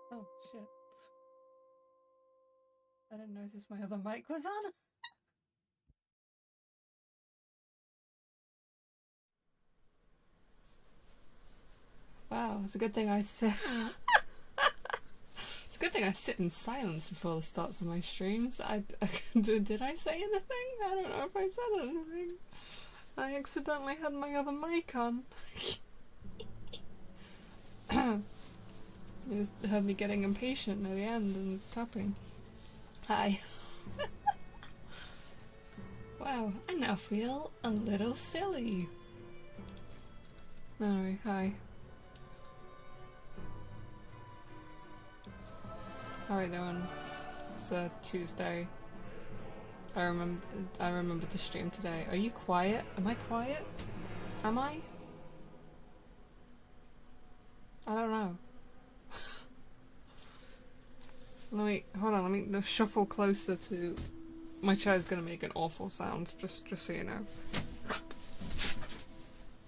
Oh shit. I didn't notice my other mic was on. Wow, it's a good thing I sit. It's a good thing I sit in silence before the starts of my streams. Did I say anything? I don't know if I said anything. I accidentally had my other mic on. You just heard me getting impatient near the end and tapping. Hi. Wow, I now feel a little silly. Anyway, hi. How are you doing? It's a Tuesday. I remember to stream today. Are you quiet? Am I quiet? Am I? I don't know. Hold on, let me shuffle closer to... My chair's gonna make an awful sound, just so you know.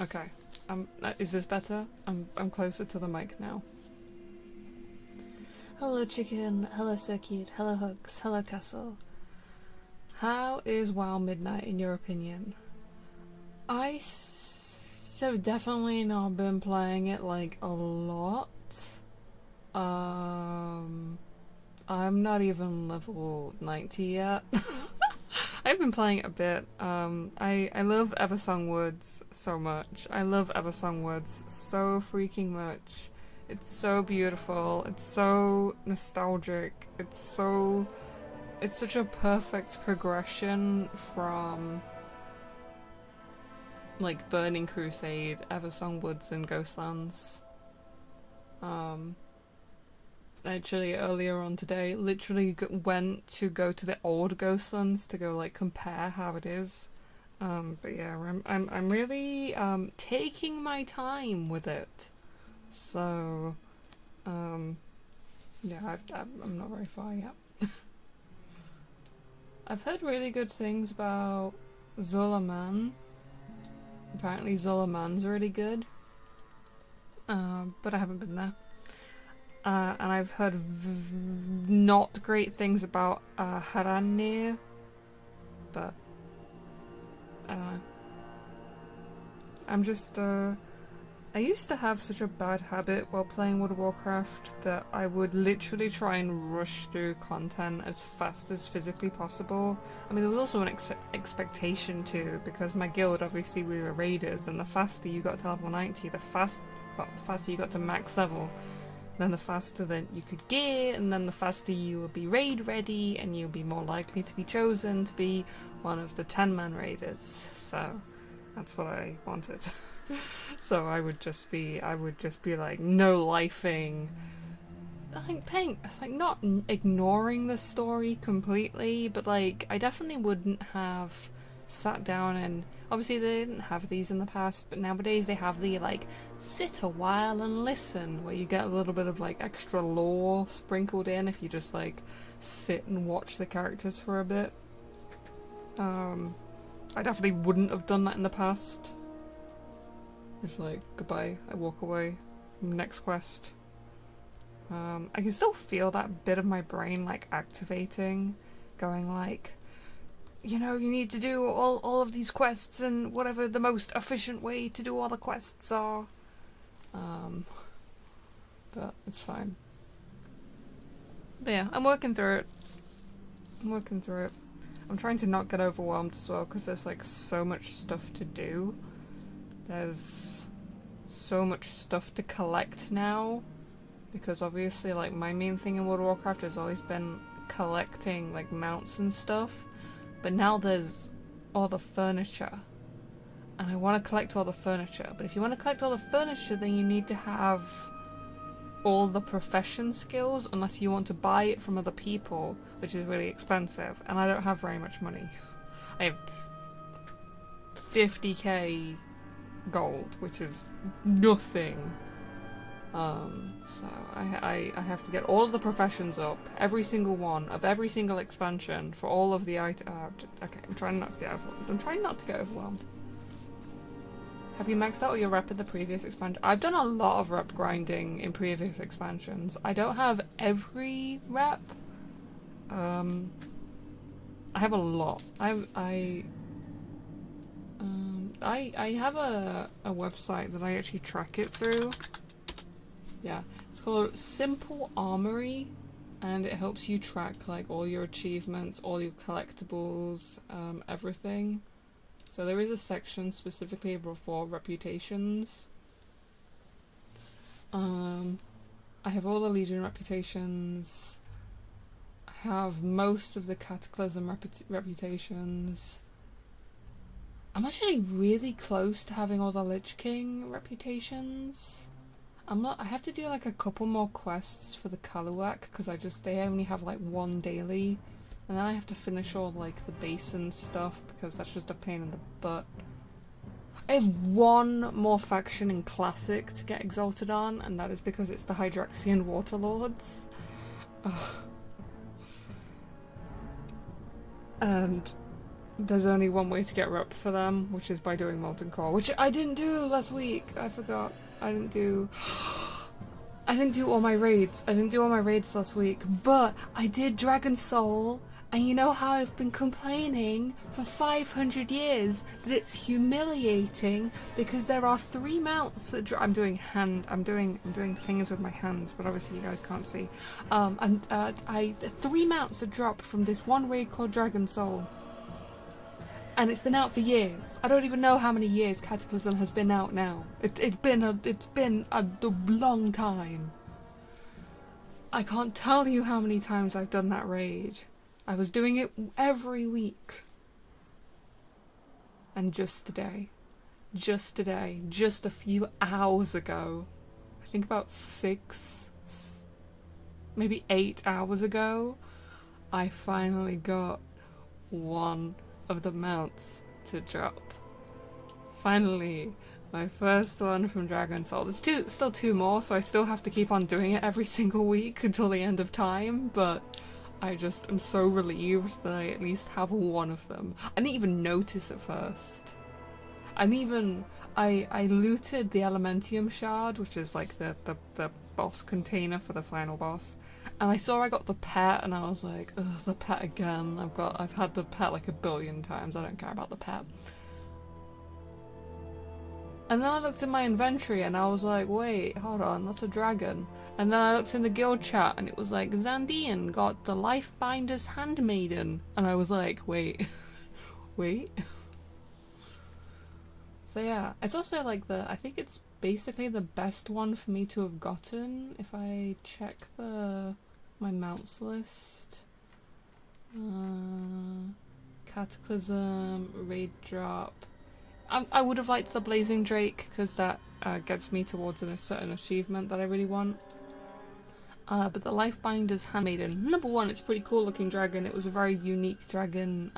Okay. Is this better? I'm closer to the mic now. Hello Chicken, hello Circuit, hello Hugs, hello Castle. How is WoW Midnight in your opinion? So definitely not been playing it like a lot. I'm not even level 90 yet. I've been playing it a bit. I love Eversong Woods so much. I love Eversong Woods so freaking much. It's so beautiful. It's so nostalgic. It's such a perfect progression from like Burning Crusade, Eversong Woods, and Ghostlands. Actually, earlier on today, literally went to go to the old Ghostlands to go like compare how it is. But yeah, I'm really taking my time with it. So, yeah, I'm not very far yet. I've heard really good things about Zolaman. Apparently Zolaman's really good. But I haven't been there. And I've heard not great things about Haranir. But I don't know. I'm just I used to have such a bad habit while playing World of Warcraft that I would literally try and rush through content as fast as physically possible. I mean, there was also an expectation too, because my guild, obviously we were raiders, and the faster you got to level 90, the faster you got to max level, then the faster that you could gear, and then the faster you would be raid ready, and you'll be more likely to be chosen to be one of the 10-man raiders. So that's what I wanted. So I would just be like no lifing. Like not ignoring the story completely, but like I definitely wouldn't have sat down and obviously they didn't have these in the past, but nowadays they have the like sit a while and listen, where you get a little bit of like extra lore sprinkled in if you just like sit and watch the characters for a bit. I definitely wouldn't have done that in the past. Just like, goodbye, I walk away. Next quest. I can still feel that bit of my brain like activating, going like, you know, you need to do all of these quests and whatever the most efficient way to do all the quests are. But it's fine. But yeah, I'm working through it. I'm trying to not get overwhelmed as well, because there's like so much stuff to do. There's so much stuff to collect now, because obviously like my main thing in World of Warcraft has always been collecting like mounts and stuff, but now there's all the furniture, and I want to collect all the furniture. But if you want to collect all the furniture, then you need to have all the profession skills, unless you want to buy it from other people, which is really expensive, and I don't have very much money. I have 50k gold, which is nothing. So I have to get all of the professions up, every single one of every single expansion for all of the items. Okay, I'm trying not to get overwhelmed. Have you maxed out all your rep in the previous expansion? I've done a lot of rep grinding in previous expansions. I don't have every rep. I have a lot. I have a website that I actually track it through. Yeah, it's called Simple Armory, and it helps you track like all your achievements, all your collectibles, everything. So there is a section specifically for reputations. I have all the Legion reputations. I have most of the Cataclysm reputations. I'm actually really close to having all the Lich King reputations. I have to do like a couple more quests for the Kaluak, because they only have like one daily. And then I have to finish all like the basin stuff, because that's just a pain in the butt. I have one more faction in Classic to get exalted on, and that is because it's the Hydraxian Waterlords. And there's only one way to get rep for them, which is by doing Molten Core, which I didn't do last week. I forgot. I didn't do all my raids. I didn't do all my raids last week, but I did Dragon Soul. And you know how I've been complaining for 500 years that it's humiliating because there are 3 mounts that I'm doing things with my hands, but obviously you guys can't see. 3 mounts that drop from this one raid called Dragon Soul. And it's been out for years. I don't even know how many years Cataclysm has been out now. It's been a long time. I can't tell you how many times I've done that raid. I was doing it every week. And just today, just a few hours ago, I think about 6, maybe 8 hours ago, I finally got one of the mounts to drop. Finally, my first one from Dragon Soul. There's still 2 more, so I still have to keep on doing it every single week until the end of time, but I just am so relieved that I at least have one of them. I didn't even notice at first. And even I looted the Elementium shard, which is like the boss container for the final boss. And I saw I got the pet, and I was like, ugh, the pet again. I've had the pet like 1 billion times. I don't care about the pet. And then I looked in my inventory, and I was like, wait, hold on, that's a dragon. And then I looked in the guild chat, and it was like, Zandian got the Lifebinder's Handmaiden. And I was like, wait, wait. So yeah, it's also like I think it's basically the best one for me to have gotten. If I check my mounts list. Cataclysm, Raid Drop. I would have liked the Blazing Drake, because that gets me towards a certain achievement that I really want. But the Lifebinder's Handmaiden, number 1, it's a pretty cool looking dragon. It was a very unique dragon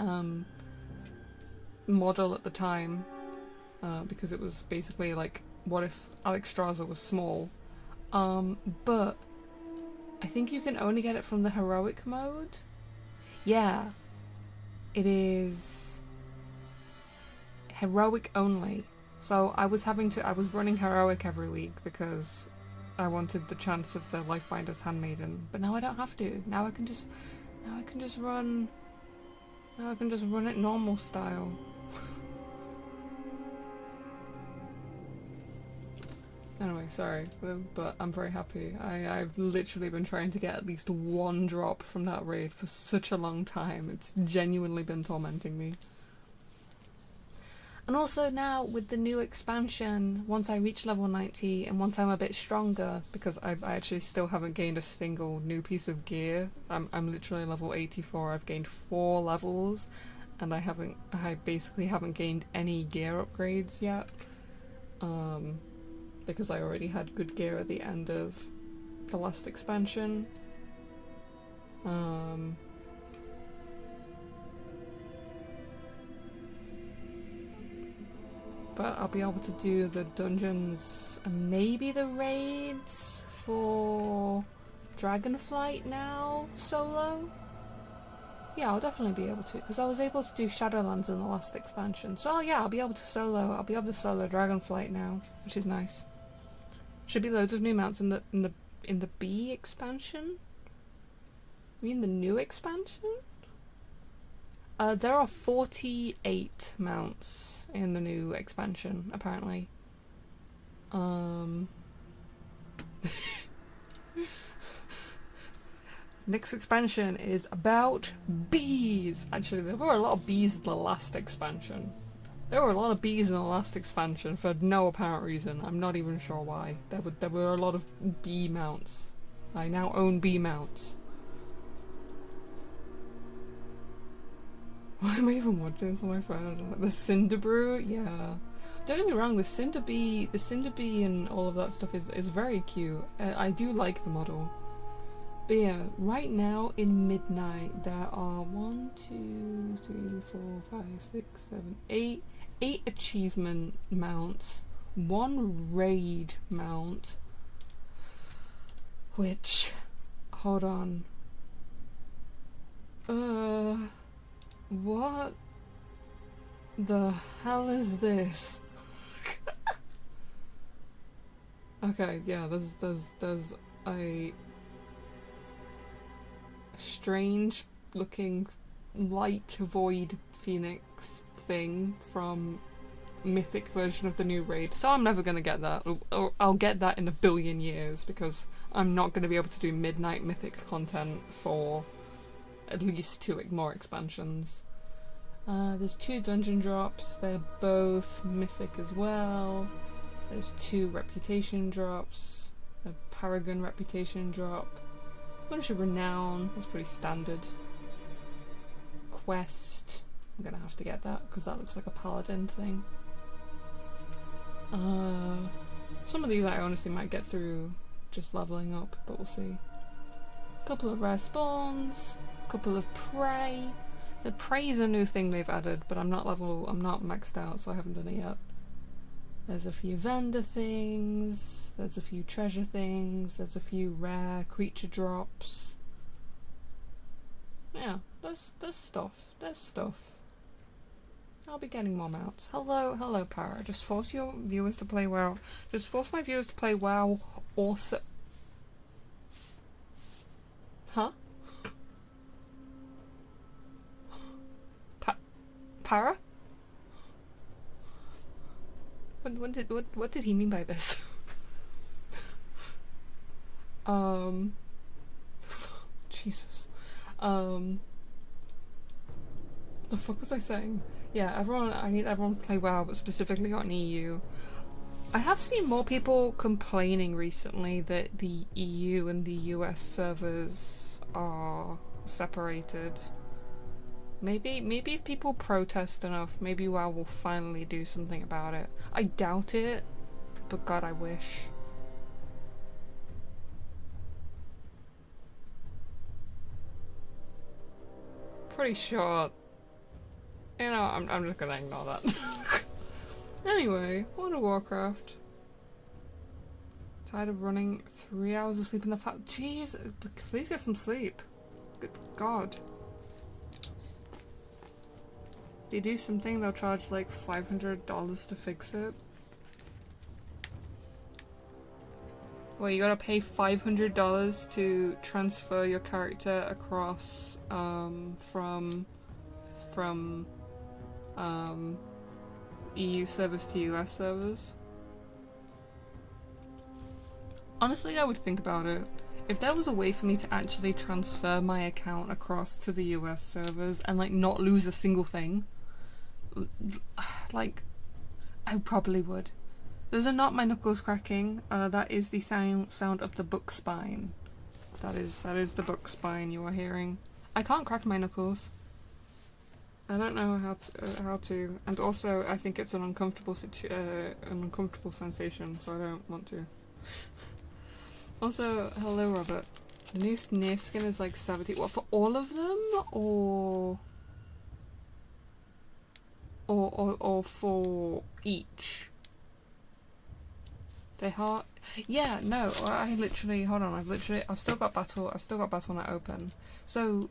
model at the time, because it was basically like, what if Alexstrasza was small? But I think you can only get it from the heroic mode. Yeah, it is heroic only. So I was running heroic every week because I wanted the chance of the Lifebinder's Handmaiden, but now I don't have to. Now I can just run Now I can just run it normal style. Anyway, sorry, but I'm very happy. I've literally been trying to get at least one drop from that raid for such a long time. It's genuinely been tormenting me. And also now with the new expansion, once I reach level 90 and once I'm a bit stronger, because I actually still haven't gained a single new piece of gear. I'm literally level 84. I've gained 4 levels, and I basically haven't gained any gear upgrades yet. Because I already had good gear at the end of the last expansion. But I'll be able to do the dungeons and maybe the raids for Dragonflight now solo. Yeah, I'll definitely be able to, because I was able to do Shadowlands in the last expansion. So yeah, I'll be able to solo Dragonflight now, which is nice. Should be loads of new mounts in the B expansion. You mean the new expansion? There are 48 mounts in the new expansion, apparently. Next expansion is about bees. Actually, there were a lot of bees in the last expansion. There were a lot of bees in the last expansion for no apparent reason. I'm not even sure why. There were a lot of bee mounts. I now own bee mounts. Why am I even watching this on my phone? I don't know. The Cinderbrew? Yeah. Don't get me wrong, the Cinderbee and all of that stuff is very cute. I do like the model. But yeah, right now in Midnight there are 1, 2, 3, 4, 5, 6, 7, 8 achievement mounts, 1 raid mount, which, hold on, what the hell is this? Okay, yeah, there's a strange looking light void phoenix thing from mythic version of the new raid, so I'm never gonna get that, or I'll get that in a billion years, because I'm not gonna be able to do midnight mythic content for at least 2 more expansions. There's 2 dungeon drops, they're both mythic as well. There's 2 reputation drops, a paragon reputation drop, bunch of renown, that's pretty standard. Quest, I'm gonna have to get that because that looks like a paladin thing. Some of these I honestly might get through just leveling up, but we'll see. A couple of rare spawns, a couple of prey. The prey is a new thing they've added, but I'm not maxed out, so I haven't done it yet. There's a few vendor things, there's a few treasure things, there's a few rare creature drops. Yeah, there's stuff. I'll be getting more mounts. Hello, Para. Just force your viewers to play WoW. Just force my viewers to play WoW also. Huh? Para? What did he mean by this? Jesus. The fuck was I saying? Yeah, I need everyone to play WoW, but specifically on EU. I have seen more people complaining recently that the EU and the US servers are separated. Maybe if people protest enough, maybe WoW will finally do something about it. I doubt it, but God, I wish. Pretty sure. You know, I'm just gonna ignore that. Anyway, World of Warcraft. Tired of running 3 hours of sleep in the Jeez, please get some sleep. Good God. They do something, they'll charge like $500 to fix it. Well, you gotta pay $500 to transfer your character across from from EU servers to US servers. Honestly, I would think about it. If there was a way for me to actually transfer my account across to the US servers and like not lose a single thing, like I probably would. Those are not my knuckles cracking. That is the sound of the book spine. That is the book spine you are hearing. I can't crack my knuckles. I don't know how to, and also I think it's an uncomfortable sensation, so I don't want to. Also, hello Robert. The new snake skin is like 70. What, for all of them, or for each? They are. Yeah, no. I literally. Hold on. I've still got Battle.net open. So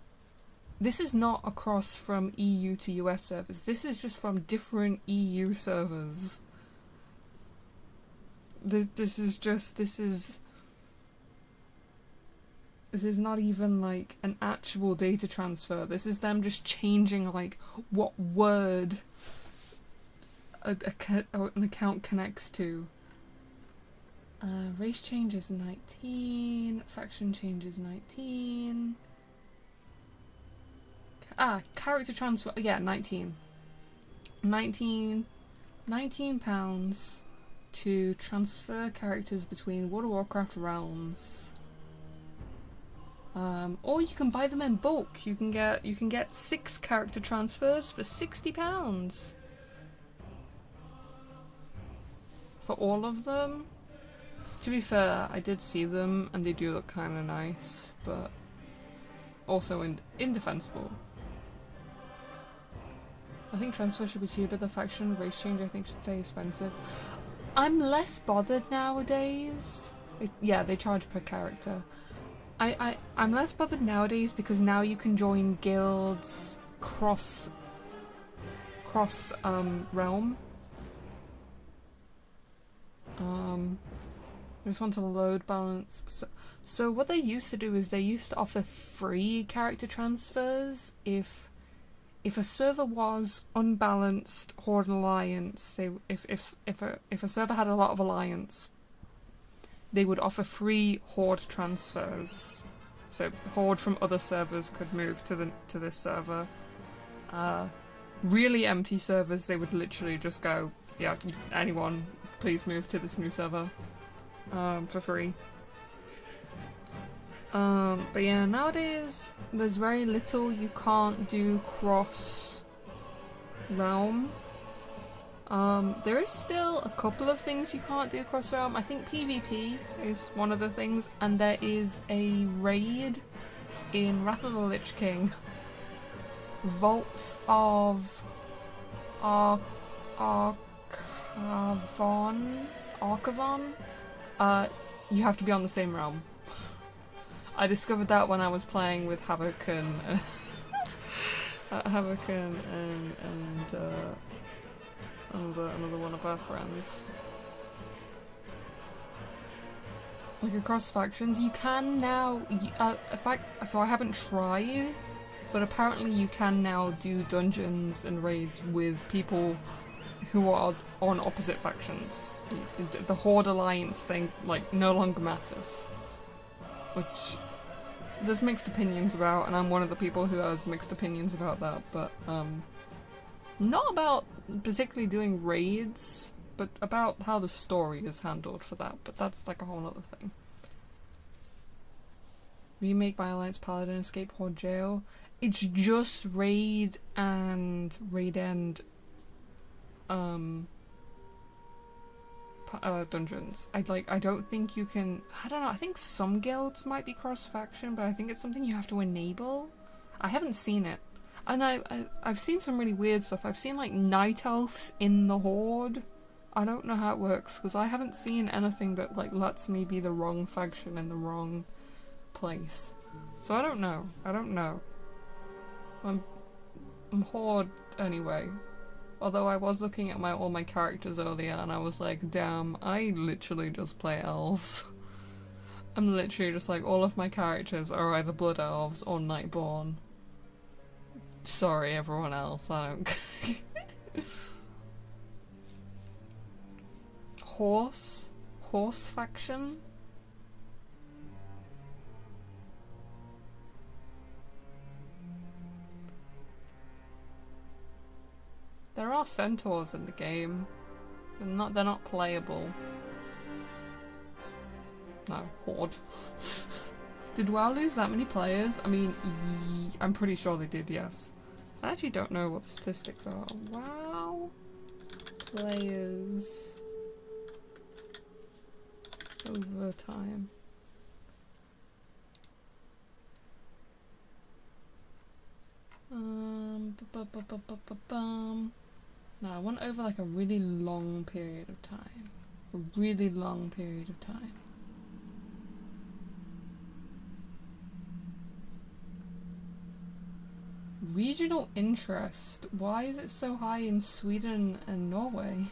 this is not across from EU to US servers. This is just from different EU servers. This is not even like an actual data transfer. This is them just changing like what word an account connects to. Race change is 19. Faction change is 19. Character transfer. Yeah, 19. 19 pounds to transfer characters between World of Warcraft realms. Or you can buy them in bulk. You can get 6 character transfers for £60 for all of them. To be fair, I did see them and they do look kind of nice, but also indefensible. I think transfer should be cheaper. The faction race change I think should stay expensive. I'm less bothered nowadays. Yeah, they charge per character. I'm less bothered nowadays because now you can join guilds cross realm. I just want to load balance. So what they used to do is they used to offer free character transfers if a server was unbalanced Horde and Alliance. If a server had a lot of Alliance, they would offer free Horde transfers. So Horde from other servers could move to this server. Really empty servers, they would literally just go, yeah, anyone, please move to this new server. For free. But yeah, nowadays there's very little you can't do cross realm. There is still a couple of things you can't do cross realm. I think PvP is one of the things, and there is a raid in Wrath of the Lich King, Vaults of Archivon. You have to be on the same realm. I discovered that when I was playing with Havoc and another one of our friends. Like across factions, you can now. In fact, so I haven't tried, but apparently you can now do dungeons and raids with people who are on opposite factions. The Horde Alliance thing, like, no longer matters. Which there's mixed opinions about, and I'm one of the people who has mixed opinions about that, but not about particularly doing raids, but about how the story is handled for that, but that's like a whole other thing. Remake by Alliance Paladin, Escape Horde Jail. It's just raid and raid end dungeons. I don't think you can. I don't know. I think some guilds might be cross faction, but I think it's something you have to enable. I haven't seen it, and I've seen some really weird stuff. I've seen like night elves in the Horde. I don't know how it works because I haven't seen anything that like lets me be the wrong faction in the wrong place. So I don't know. I'm Horde anyway. Although I was looking at all my characters earlier and I was like, damn, I literally just play elves. I'm literally just like, all of my characters are either blood elves or nightborn. Sorry, everyone else. I don't. Horse faction. There are centaurs in the game. They're not playable. No, horde. Did WoW lose that many players? I mean, I'm pretty sure they did, yes. I actually don't know what the statistics are. WoW players over time. No, I want over like a really long period of time. A really long period of time. Regional interest. Why is it so high in Sweden and Norway?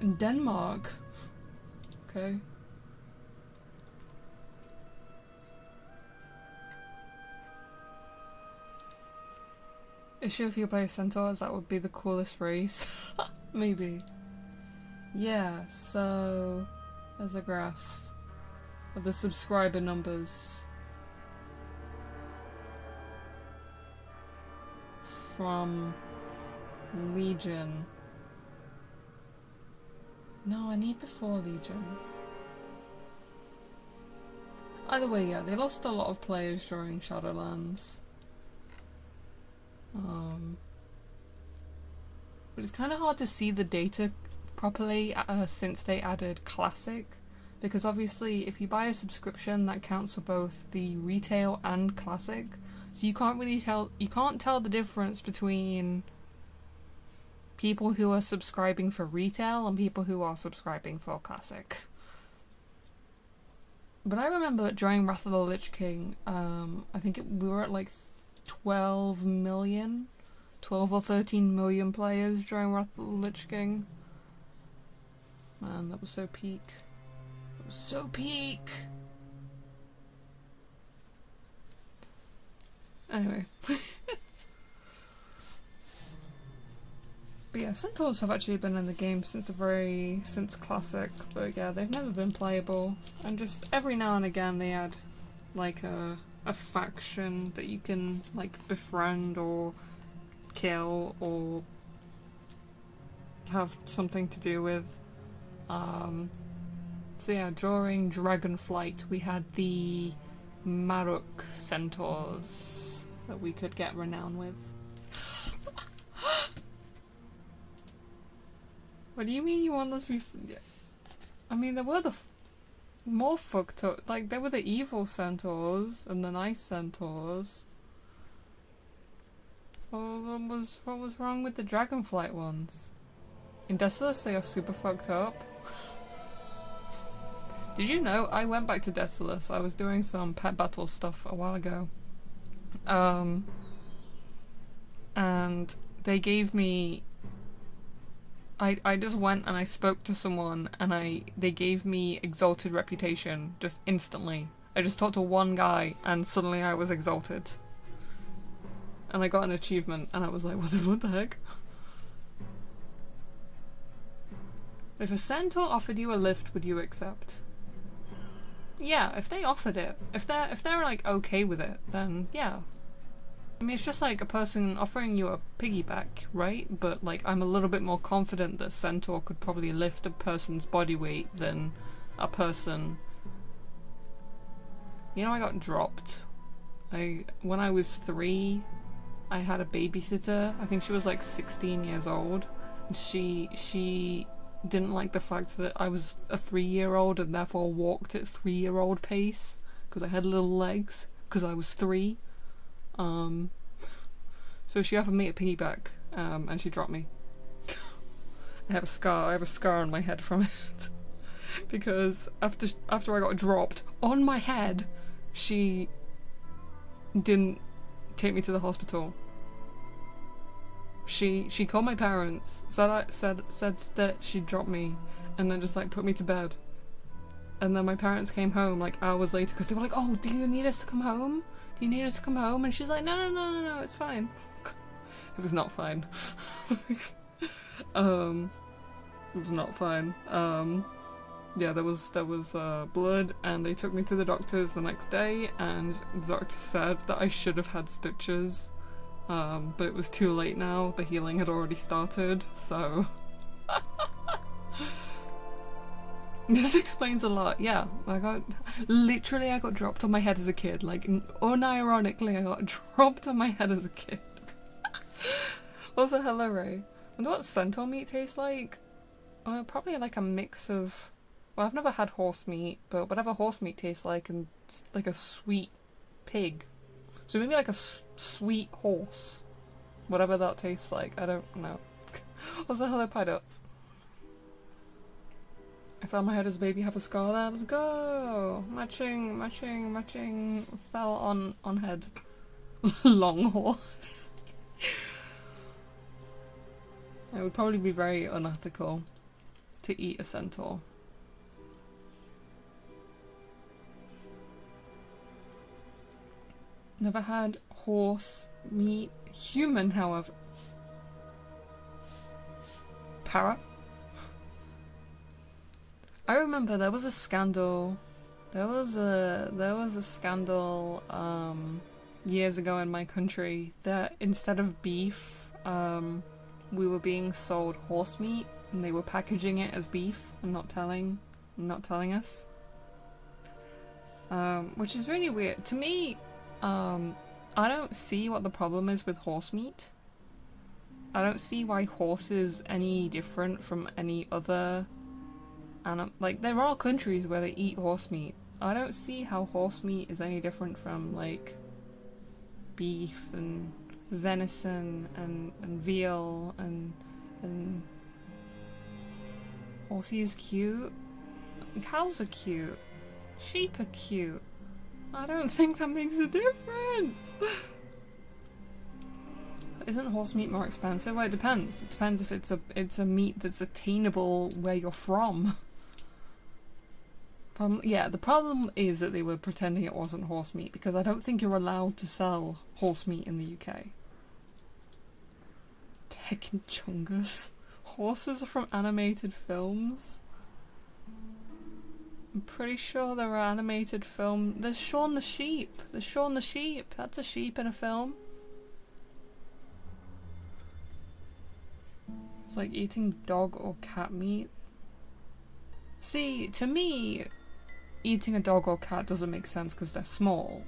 And Denmark. Okay. Issue if you play centaurs, that would be the coolest race. Maybe. Yeah, so there's a graph of the subscriber numbers from Legion. No, I need before Legion. Either way, yeah, they lost a lot of players during Shadowlands. But it's kind of hard to see the data properly since they added Classic, because obviously if you buy a subscription that counts for both the retail and Classic, so you can't really tell the difference between people who are subscribing for retail and people who are subscribing for Classic. But I remember during Wrath of the Lich King, I think we were at like 12 or 13 million players during Wrath of the Lich King. Man, that was so peak. It was so peak! Anyway. But yeah, centaurs have actually been in the game since Classic, but yeah, they've never been playable. And just every now and again they add like a faction that you can like befriend or kill or have something to do with. So yeah, during Dragonflight we had the Maruk centaurs that we could get renown with. What do you mean you want those to be... I mean, they were the more fucked up... Like, they were the evil centaurs and the nice centaurs. What was wrong with the Dragonflight ones? In Desolus, they are super fucked up. Did you know? I went back to Desolus. I was doing some pet battle stuff a while ago. And they gave me... I just went and I spoke to someone and they gave me Exalted Reputation just instantly. I just talked to one guy and suddenly I was exalted. And I got an achievement and I was like, what the heck? If a centaur offered you a lift, would you accept? Yeah, if they offered it. If they're like okay with it, then yeah. I mean, it's just like a person offering you a piggyback, right? But like, I'm a little bit more confident that centaur could probably lift a person's body weight than a person. You know, I got dropped. When I was 3, I had a babysitter. I think she was like 16 years old. And she didn't like the fact that I was a 3-year-old and therefore walked at 3-year-old pace because I had little legs because I was 3. So she offered me a piggyback, and she dropped me. I have a scar on my head from it. Because after I got dropped on my head, she didn't take me to the hospital. She called my parents, said that she dropped me, and then just like put me to bed. And then my parents came home like hours later because they were like, "Oh, do you need us to come home?" Do you need us to come home? And she's like, no, it's fine. It was not fine. It was not fine. Yeah, there was blood, and they took me to the doctors the next day, and the doctor said that I should have had stitches, but it was too late now. The healing had already started, so this explains a lot. Yeah, I got dropped on my head as a kid. Like, unironically, I got dropped on my head as a kid. Also, hello Ray. I wonder what centaur meat tastes like. Probably like a mix of. Well, I've never had horse meat, but whatever horse meat tastes like, and like a sweet pig. So maybe like a sweet horse. Whatever that tastes like, I don't know. Also, hello Pie Dots. I found my head as a baby, have a scar there, let's go! Matching. Fell on head. Long horse. It would probably be very unethical to eat a centaur. Never had horse meat. Human, however. Parrot. I remember there was a scandal. There was a scandal years ago in my country that instead of beef, we were being sold horse meat, and they were packaging it as beef and not telling us. Which is really weird. To me, I don't see what the problem is with horse meat. I don't see why horse is any different from any other animal. Like, there are countries where they eat horse meat. I don't see how horse meat is any different from, like, beef and venison and veal and horsey is cute. Cows are cute. Sheep are cute. I don't think that makes a difference. Isn't horse meat more expensive? Well, it depends. It depends if it's a meat that's attainable where you're from. Yeah, the problem is that they were pretending it wasn't horse meat, because I don't think you're allowed to sell horse meat in the UK. Heckin' chungus. Horses are from animated films. I'm pretty sure there are animated film. There's Shaun the Sheep. There's Shaun the Sheep. That's a sheep in a film. It's like eating dog or cat meat. See, to me, eating a dog or cat doesn't make sense because they're small.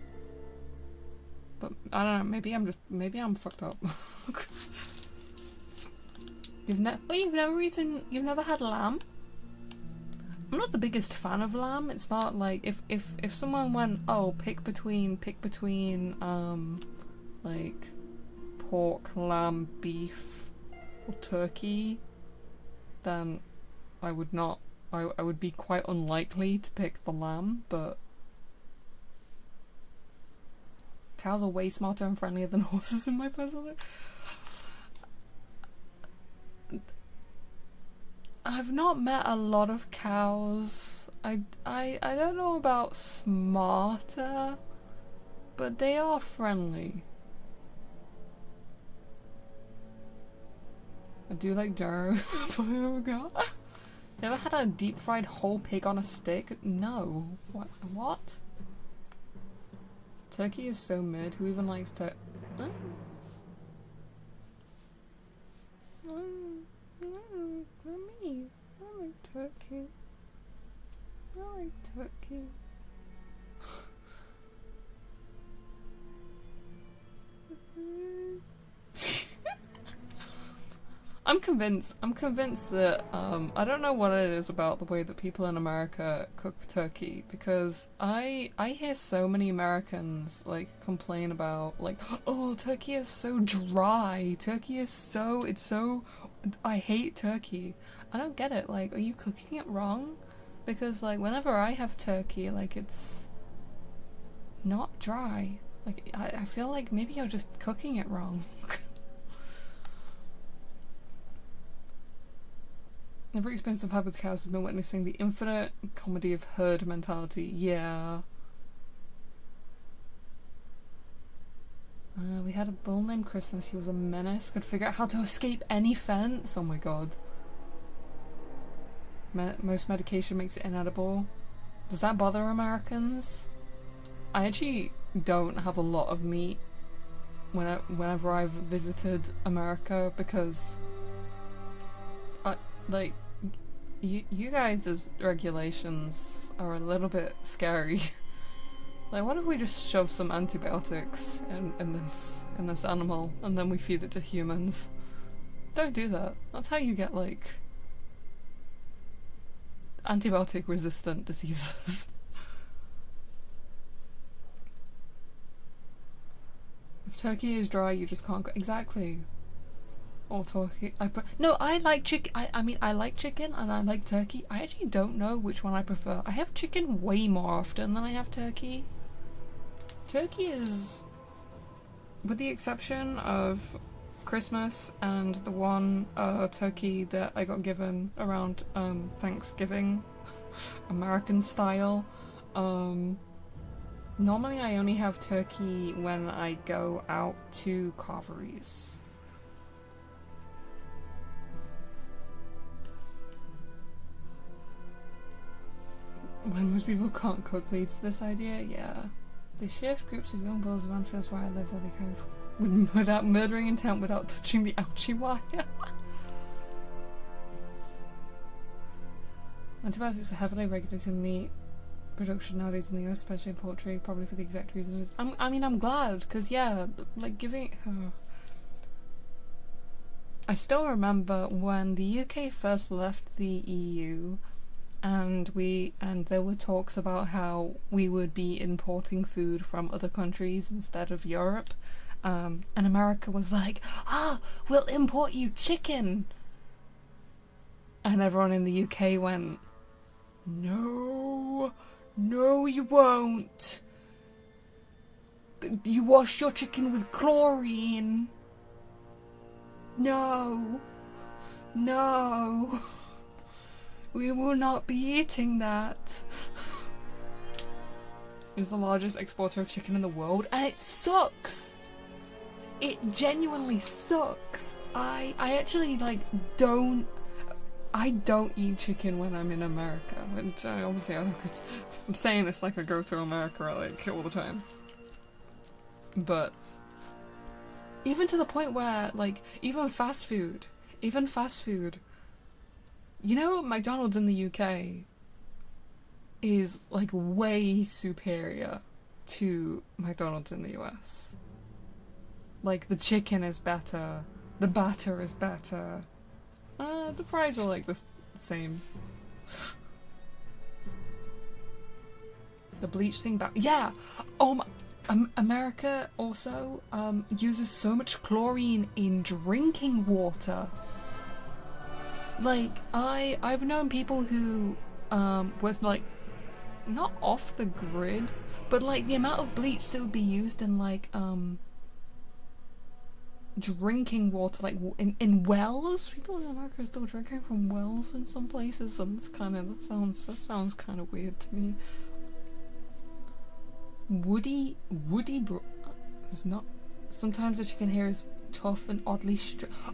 But I don't know. Maybe I'm fucked up. You've never had lamb? I'm not the biggest fan of lamb. It's not like if someone went, oh, pick between like pork, lamb, beef, or turkey, then I would not. I would be quite unlikely to pick the lamb, but cows are way smarter and friendlier than horses in my personal. I've not met a lot of cows. I don't know about smarter, but they are friendly. I do like gyro. Oh god. Never had a deep fried whole pig on a stick? No. What? Turkey is so mid. Who even likes turkey? Me. I like turkey. I like turkey. I'm convinced that I don't know what it is about the way that people in America cook turkey, because I hear so many Americans like complain about like, oh, turkey is so dry. Turkey is so I hate turkey. I don't get it. Like, are you cooking it wrong? Because like whenever I have turkey, like it's not dry. Like I feel like maybe you're just cooking it wrong. Every experience I've had with cows has been witnessing the infinite comedy of herd mentality. Yeah. We had a bull named Christmas. He was a menace. Could figure out how to escape any fence. Oh my god. Most medication makes it inedible. Does that bother Americans? I actually don't have a lot of meat whenever I've visited America because like you guys' regulations are a little bit scary. Like, what if we just shove some antibiotics in this animal and then we feed it to humans? Don't do that. That's how you get like antibiotic resistant diseases. If turkey is dry, you just can't go. Exactly. Or turkey. No, I like chicken. I mean, I like chicken and I like turkey. I actually don't know which one I prefer. I have chicken way more often than I have turkey. Turkey is, with the exception of Christmas and the one turkey that I got given around Thanksgiving, American style. Normally I only have turkey when I go out to carveries. When most people can't cook leads to this idea, yeah. They shift groups of young bulls around fields where I live where they carry without murdering intent, without touching the ouchie wire. Antibiotics are heavily regulated in meat production nowadays in the US, especially in poultry, probably for the exact reason. I mean, I'm glad, because yeah, like giving... I still remember when the UK first left the EU, and there were talks about how we would be importing food from other countries instead of Europe, and America was like, we'll import you chicken, and everyone in the UK went, no, you won't. You wash your chicken with chlorine. No. We will not be eating that. It's the largest exporter of chicken in the world, and it sucks. It genuinely sucks. I actually don't eat chicken when I'm in America. Which obviously I'm saying this like I go through America all the time. But even to the point where even fast food. You know, McDonald's in the UK is way superior to McDonald's in the US. The chicken is better, the batter is better. The fries are the same. The bleach thing back. Yeah! America also uses so much chlorine in drinking water. I've known people who was not off the grid, but the amount of bleach that would be used in drinking water, in wells. People in America are still drinking from wells in some places, and that sounds kind of weird to me. Woody is not. Sometimes the chicken here is tough and oddly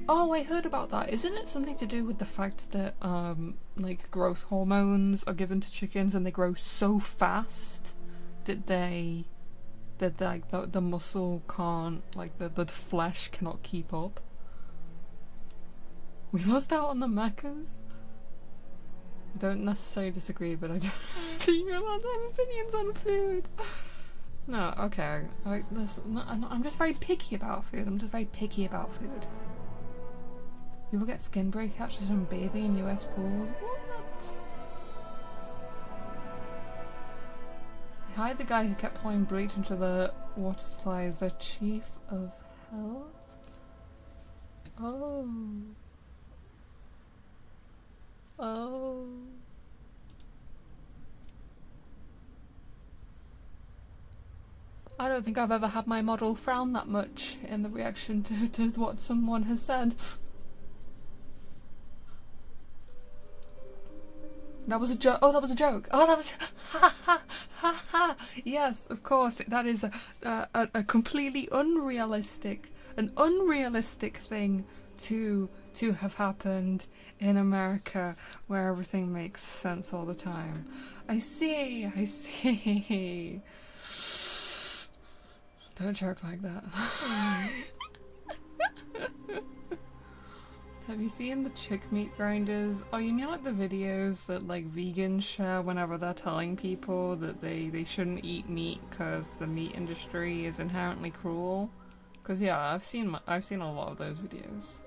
Oh, I heard about that. Isn't it something to do with the fact that growth hormones are given to chickens and they grow so fast that the muscle can't, the flesh cannot keep up? We lost out on the mechas. Don't necessarily disagree, but I don't think you're allowed to have opinions on food. No, okay. I'm just very picky about food. People get skin breakouts from bathing in US pools. What? They hired the guy who kept pouring bleach into the water supply as their chief of health. Oh. I don't think I've ever had my model frown that much in the reaction to what someone has said. That was a joke. Oh, that was a joke. Oh, that was ha ha ha ha. Yes, of course. That is a completely unrealistic thing to have happened in America, where everything makes sense all the time. I see. Don't joke like that. Have you seen the chick meat grinders? Oh, you mean like the videos that like vegans share whenever they're telling people that they shouldn't eat meat because the meat industry is inherently cruel? Because yeah, I've seen a lot of those videos.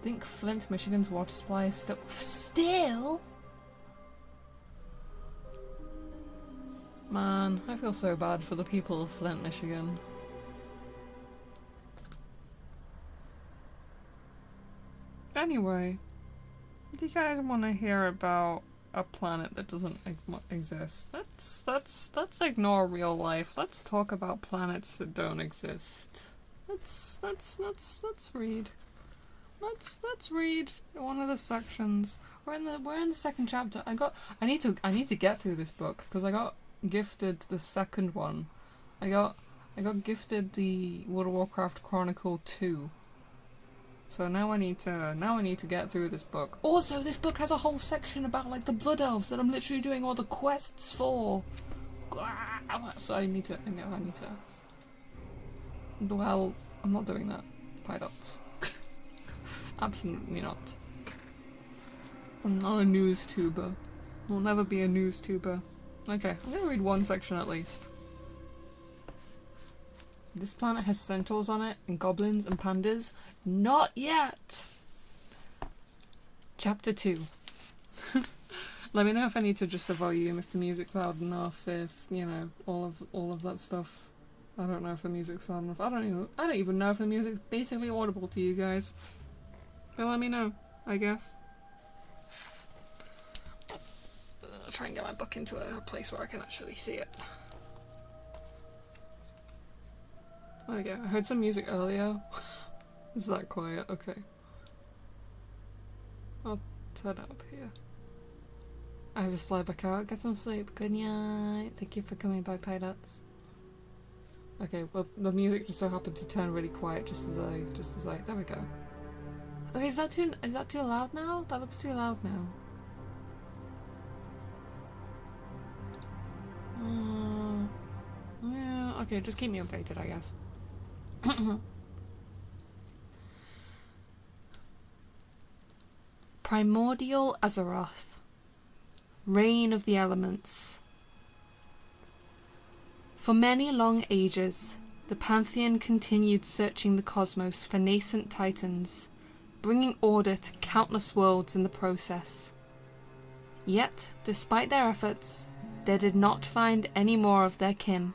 I think Flint, Michigan's water supply is still? Man, I feel so bad for the people of Flint, Michigan. Anyway, do you guys want to hear about a planet that doesn't exist? Let's ignore real life. Let's talk about planets that don't exist. Let's read. Let's read one of the sections. We're in the second chapter. I need to get through this book because I got gifted the second one. I got gifted the World of Warcraft Chronicle 2. So now I need to get through this book. Also, this book has a whole section about like the Blood Elves that I'm literally doing all the quests for. So I need to. Well, I'm not doing that. Pilots. Absolutely not. I'm not a news tuber. I'll never be a news tuber. Okay, I'm gonna read one section at least. This planet has centaurs on it, and goblins and pandas. Not yet! Chapter 2. Let me know if I need to adjust the volume, if the music's loud enough, if, you know, all of that stuff. I don't know if the music's loud enough. I don't even know if the music's basically audible to you guys. But let me know, I guess. I'll try and get my book into a place where I can actually see it. There we go. I heard some music earlier. Is that quiet? Okay. I'll turn it up here. I have to slide back out, get some sleep. Good night. Thank you for coming by, pilots. Okay, well the music just so happened to turn really quiet just as I there we go. Okay, is that too loud now? That looks too loud now. Yeah, okay, just keep me updated, I guess. Primordial Azeroth. Reign of the Elements. For many long ages, the Pantheon continued searching the cosmos for nascent titans, bringing order to countless worlds in the process. Yet, despite their efforts, they did not find any more of their kin.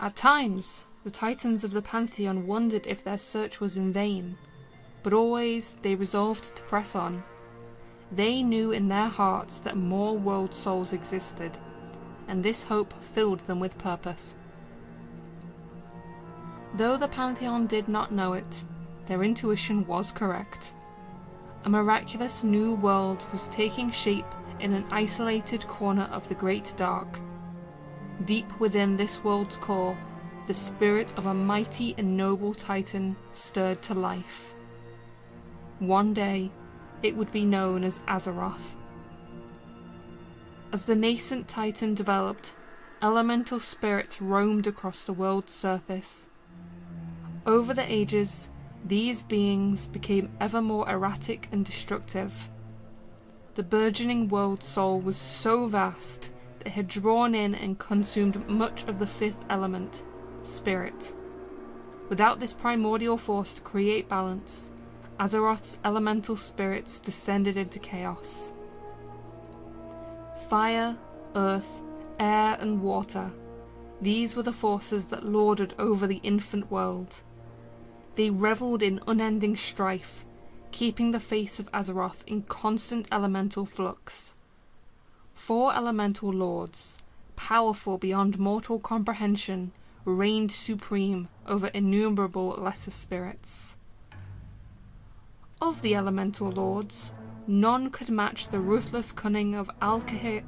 At times, the titans of the Pantheon wondered if their search was in vain, but always they resolved to press on. They knew in their hearts that more world souls existed, and this hope filled them with purpose. Though the Pantheon did not know it, their intuition was correct. A miraculous new world was taking shape in an isolated corner of the Great Dark. Deep within this world's core, the spirit of a mighty and noble titan stirred to life. One day, it would be known as Azeroth. As the nascent titan developed, elemental spirits roamed across the world's surface. Over the ages, these beings became ever more erratic and destructive. The burgeoning world soul was so vast that it had drawn in and consumed much of the fifth element, spirit. Without this primordial force to create balance, Azeroth's elemental spirits descended into chaos. Fire, earth, air, and water, these were the forces that lorded over the infant world. They revelled in unending strife, keeping the face of Azeroth in constant elemental flux. 4 elemental lords, powerful beyond mortal comprehension, reigned supreme over innumerable lesser spirits. Of the elemental lords, none could match the ruthless cunning of Alcahir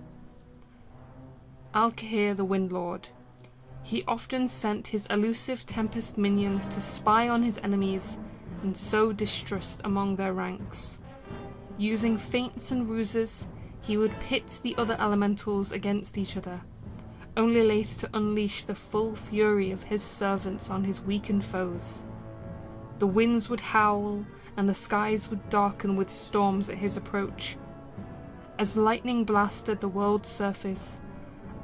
the Windlord. He often sent his elusive Tempest minions to spy on his enemies and sow distrust among their ranks. Using feints and ruses, he would pit the other elementals against each other, only later to unleash the full fury of his servants on his weakened foes. The winds would howl, and the skies would darken with storms at his approach. As lightning blasted the world's surface,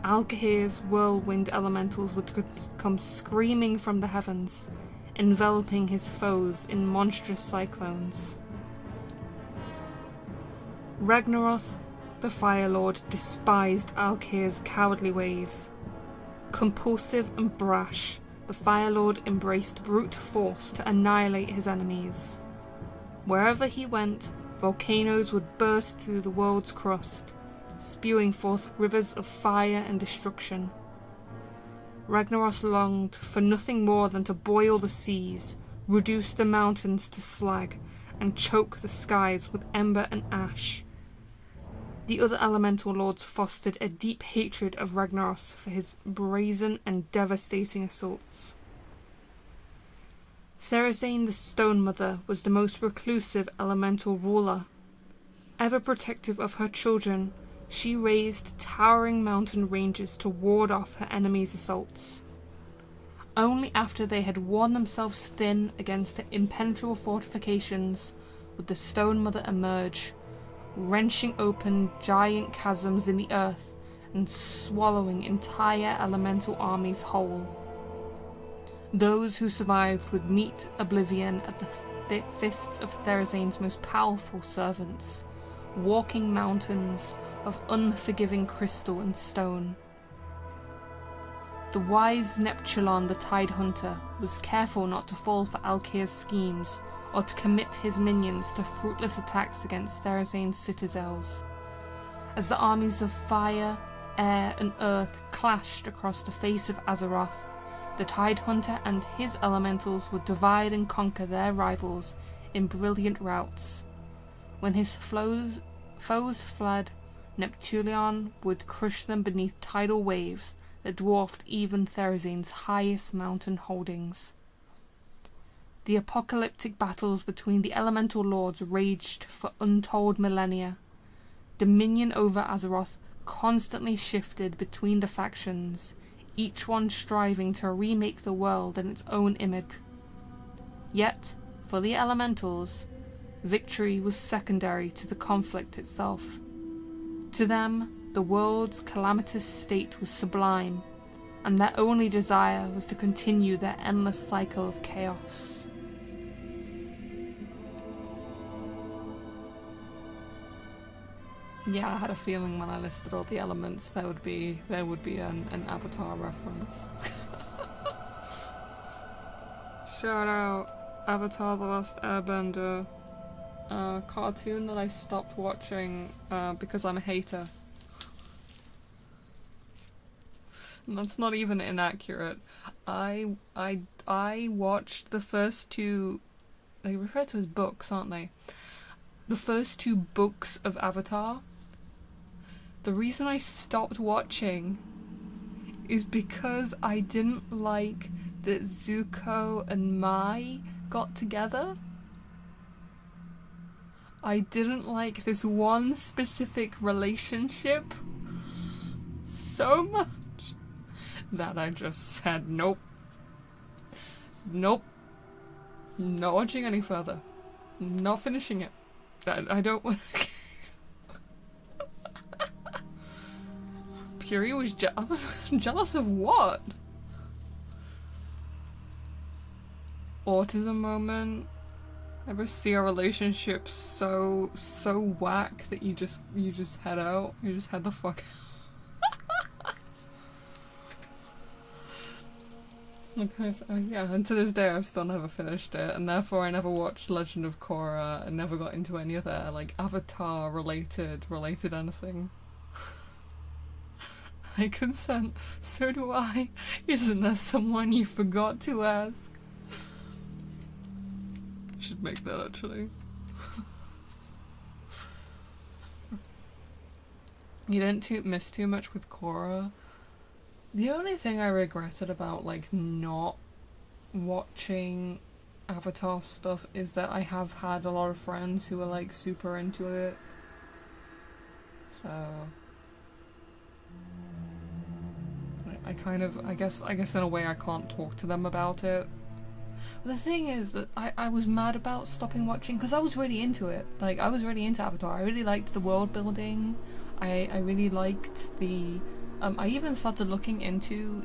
Alcahir's whirlwind elementals would come screaming from the heavens, enveloping his foes in monstrous cyclones. Ragnaros the Fire Lord despised Alcahir's cowardly ways. Compulsive and brash, the Fire Lord embraced brute force to annihilate his enemies. Wherever he went, volcanoes would burst through the world's crust, spewing forth rivers of fire and destruction. Ragnaros longed for nothing more than to boil the seas, reduce the mountains to slag, and choke the skies with ember and ash. The other elemental lords fostered a deep hatred of Ragnaros for his brazen and devastating assaults. Therazane the Stone Mother was the most reclusive elemental ruler. Ever protective of her children, she raised towering mountain ranges to ward off her enemies' assaults. Only after they had worn themselves thin against the impenetrable fortifications would the Stone Mother emerge, wrenching open giant chasms in the earth and swallowing entire elemental armies whole. Those who survived would meet oblivion at the fists of Therazane's most powerful servants, walking mountains of unforgiving crystal and stone. The wise Neptulon the Tide Hunter was careful not to fall for Alcahir's schemes or to commit his minions to fruitless attacks against Therazane's citadels. As the armies of fire, air, and earth clashed across the face of Azeroth, the Tide Hunter and his elementals would divide and conquer their rivals in brilliant routs. When his foes fled, Neptulon would crush them beneath tidal waves that dwarfed even Therazane's highest mountain holdings. The apocalyptic battles between the elemental lords raged for untold millennia. Dominion over Azeroth constantly shifted between the factions, each one striving to remake the world in its own image. Yet, for the elementals, victory was secondary to the conflict itself. To them, the world's calamitous state was sublime, and their only desire was to continue their endless cycle of chaos. Yeah, I had a feeling when I listed all the elements there would be an Avatar reference. Shout out Avatar The Last Airbender, cartoon that I stopped watching because I'm a hater. And that's not even inaccurate. I watched the first two, they refer to as books, aren't they? The first two books of Avatar. The reason I stopped watching is because I didn't like that Zuko and Mai got together. I didn't like this one specific relationship so much that I just said nope. Nope. Not watching any further. Not finishing it. I don't want. Puri was jealous. Jealous of what? Autism moment. Ever see a relationship so whack that you just head out? You just head the fuck out. Okay, so, yeah, and to this day I've still never finished it, and therefore I never watched Legend of Korra and never got into any other like Avatar related anything. I consent, so do I. Isn't there someone you forgot to ask? Should make that actually. You didn't miss too much with Korra. The only thing I regretted about like not watching Avatar stuff is that I have had a lot of friends who are like super into it. So I guess in a way I can't talk to them about it. But the thing is that I was mad about stopping watching because I was really into it. Like, I was really into Avatar. I really liked the world building. I really liked the... I even started looking into...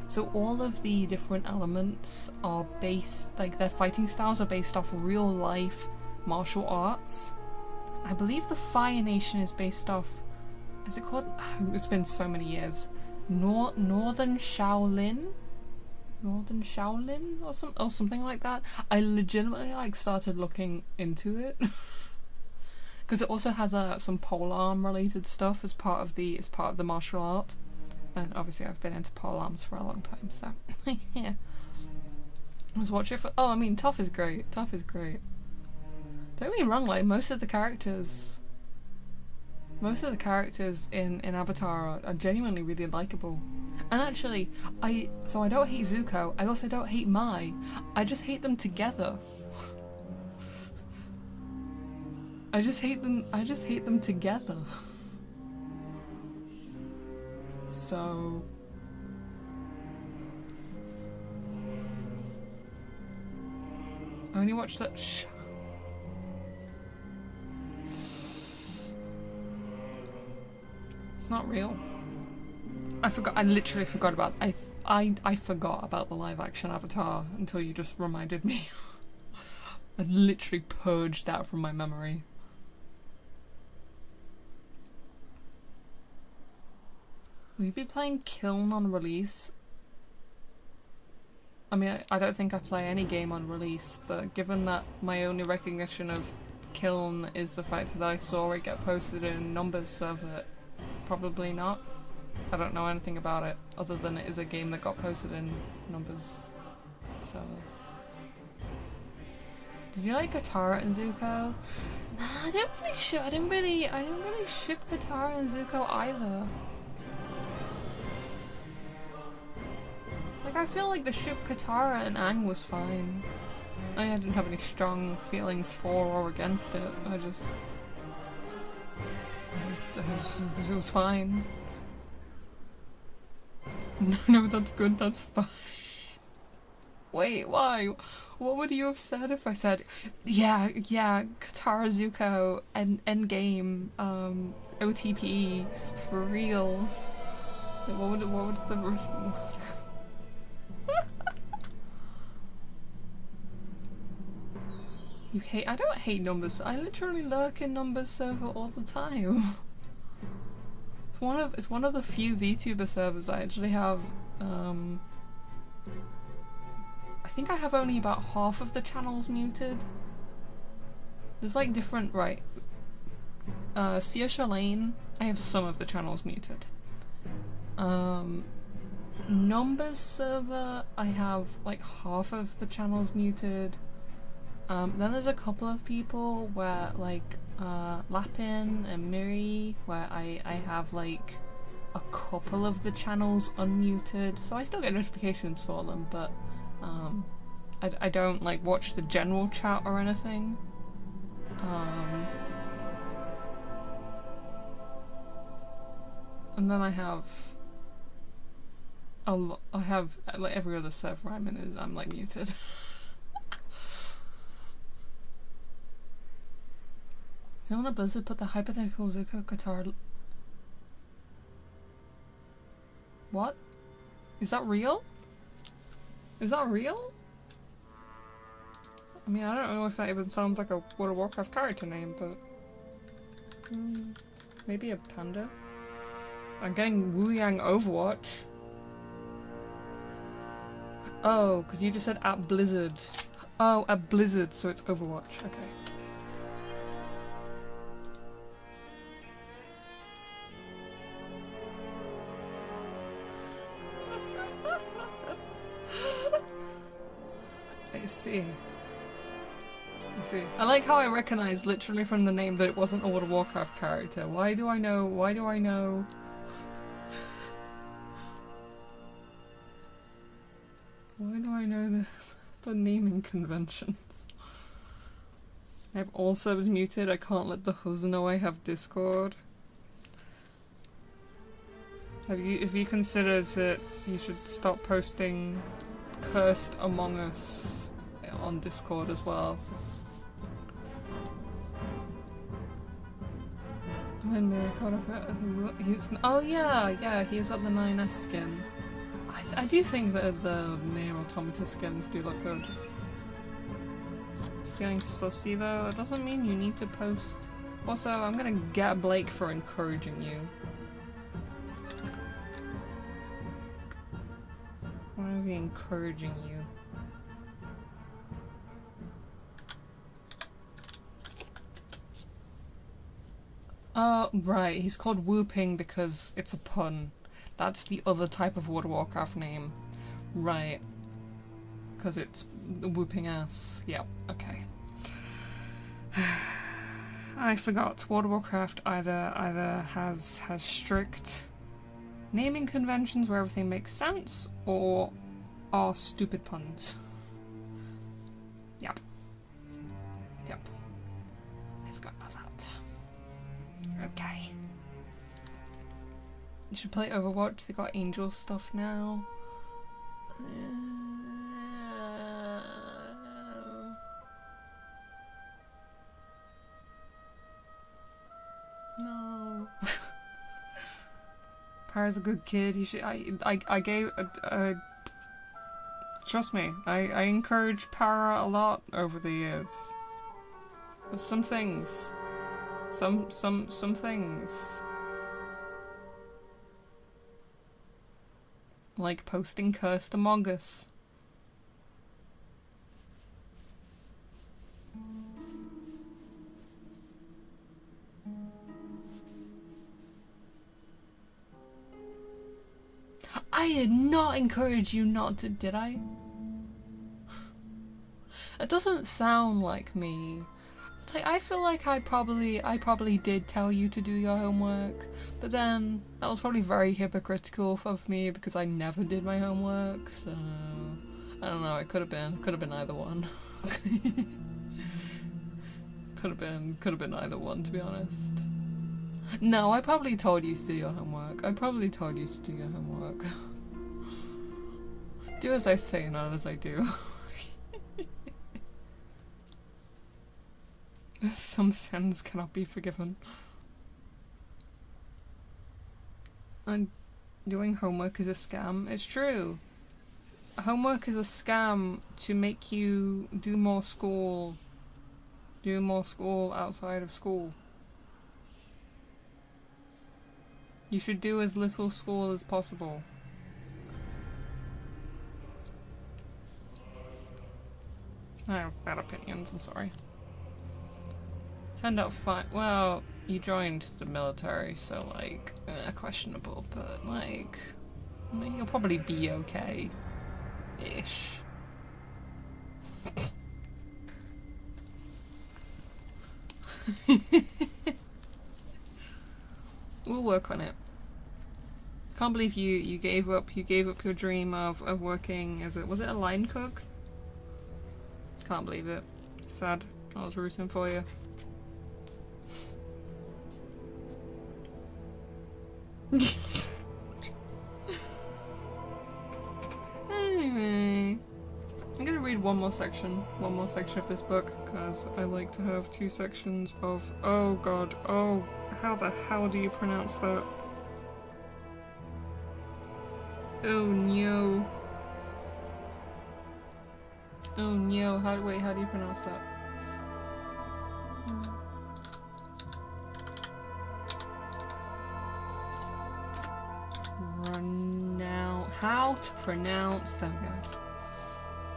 so all of the different elements are based... Like, their fighting styles are based off real life martial arts. I believe the Fire Nation is based off... Is it called... It's been so many years. Northern Shaolin or something like that. I legitimately like started looking into it because it also has some polearm related stuff as part of the martial art, and obviously I've been into polearms for a long time, so yeah. Let's watch it for. Oh, I mean, Toph is great. Don't get me wrong. Like most of the characters in Avatar are genuinely really likable. And actually, I don't hate Zuko, I also don't hate Mai. I just hate them together. I just hate them together. So I only watched that It's not real. I literally forgot about I forgot about the live action Avatar until you just reminded me. I literally purged that from my memory. Will you be playing Kiln on release? I mean, I don't think I play any game on release, but given that my only recognition of Kiln is the fact that I saw it get posted in Numbers server, probably not. I don't know anything about it, other than it is a game that got posted in Numbers. So, did you like Katara and Zuko? Nah, I didn't really ship Katara and Zuko either. Like, I feel like the ship Katara and Aang was fine. I didn't have any strong feelings for or against it. It was fine. No, that's good, that's fine. Wait, why? What would you have said if I said, yeah, Katara Zuko, endgame, OTP, for reals? What would the You hate- I don't hate Numbers, I literally lurk in Numbers server all the time. It's one of the few VTuber servers I actually have. I think I have only about half of the channels muted. There's like different Sia Shalane, I have some of the channels muted. Numbers server, I have like half of the channels muted. Then there's a couple of people where like Lapin and Miri, where I have like a couple of the channels unmuted, so I still get notifications for them, but I don't like watch the general chat or anything. And then I have like every other server I'm in I'm like muted. You know when Blizzard put the hypothetical Zuko Katara... What? Is that real? Is that real? I mean, I don't know if that even sounds like a World of Warcraft character name, but... maybe a panda? I'm getting Wu Yang Overwatch. Oh, because you just said at Blizzard. Oh, at Blizzard, so it's Overwatch. Okay. I see. I see. I like how I recognized literally from the name that it wasn't a World of Warcraft character. Why do I know? Why do I know? Why do I know the naming conventions? I have all servers muted. I can't let the huzz know I have Discord. Have you considered that you should stop posting Cursed Among Us on Discord as well? Oh yeah, he's got the 9S skin. I do think that the Near Automata skins do look good. It's feeling sussy though. It doesn't mean you need to post. Also, I'm gonna get Blake for encouraging you. Why is he encouraging you? Oh, right. He's called Whooping because it's a pun. That's the other type of World of Warcraft name. Right. Because it's whooping ass. Yeah, okay. I forgot. World of Warcraft either has strict naming conventions where everything makes sense, or are stupid puns. Yep. Yep. I forgot about that. Okay. You should play Overwatch. They got Angel stuff now. No. Para's a good kid. You should. I gave. Trust me. I encouraged Para a lot over the years. But some things. Some things. Like posting Cursed Among Us. I did not encourage you not to, did I? It doesn't sound like me. Like, I feel like I probably did tell you to do your homework, but then that was probably very hypocritical of me because I never did my homework. So I don't know. It could have been either one. could have been either one, to be honest. No, I probably told you to do your homework. Do as I say, not as I do. Some sins cannot be forgiven. And doing homework is a scam. It's true. Homework is a scam to make you do more school outside of school. You should do as little school as possible. I have bad opinions, I'm sorry. Turned out fine. Well, you joined the military, so like, questionable, but like, I mean, you'll probably be okay. Ish. We'll work on it. Can't believe you gave up your dream of working as was it a line cook? Can't believe it. Sad. I was rooting for you. Anyway, I'm gonna read one more section of this book, because I like to have 2 sections of, oh god, oh, how the hell do you pronounce that? Oh no. Oh no, how do you pronounce that? How to pronounce, there we go.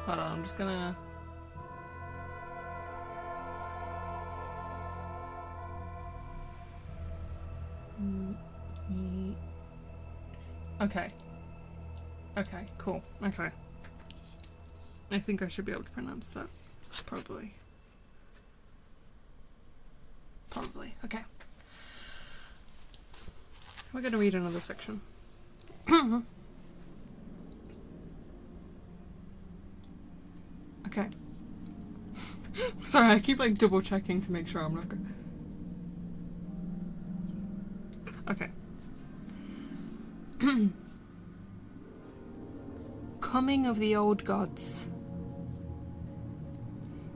Hold on, I'm just gonna... Okay. Okay, cool. Okay. I think I should be able to pronounce that. Probably. probably. Okay. We're going to read another section. Okay. Sorry, I keep like double checking to make sure I'm not good. Okay. Coming of the old gods.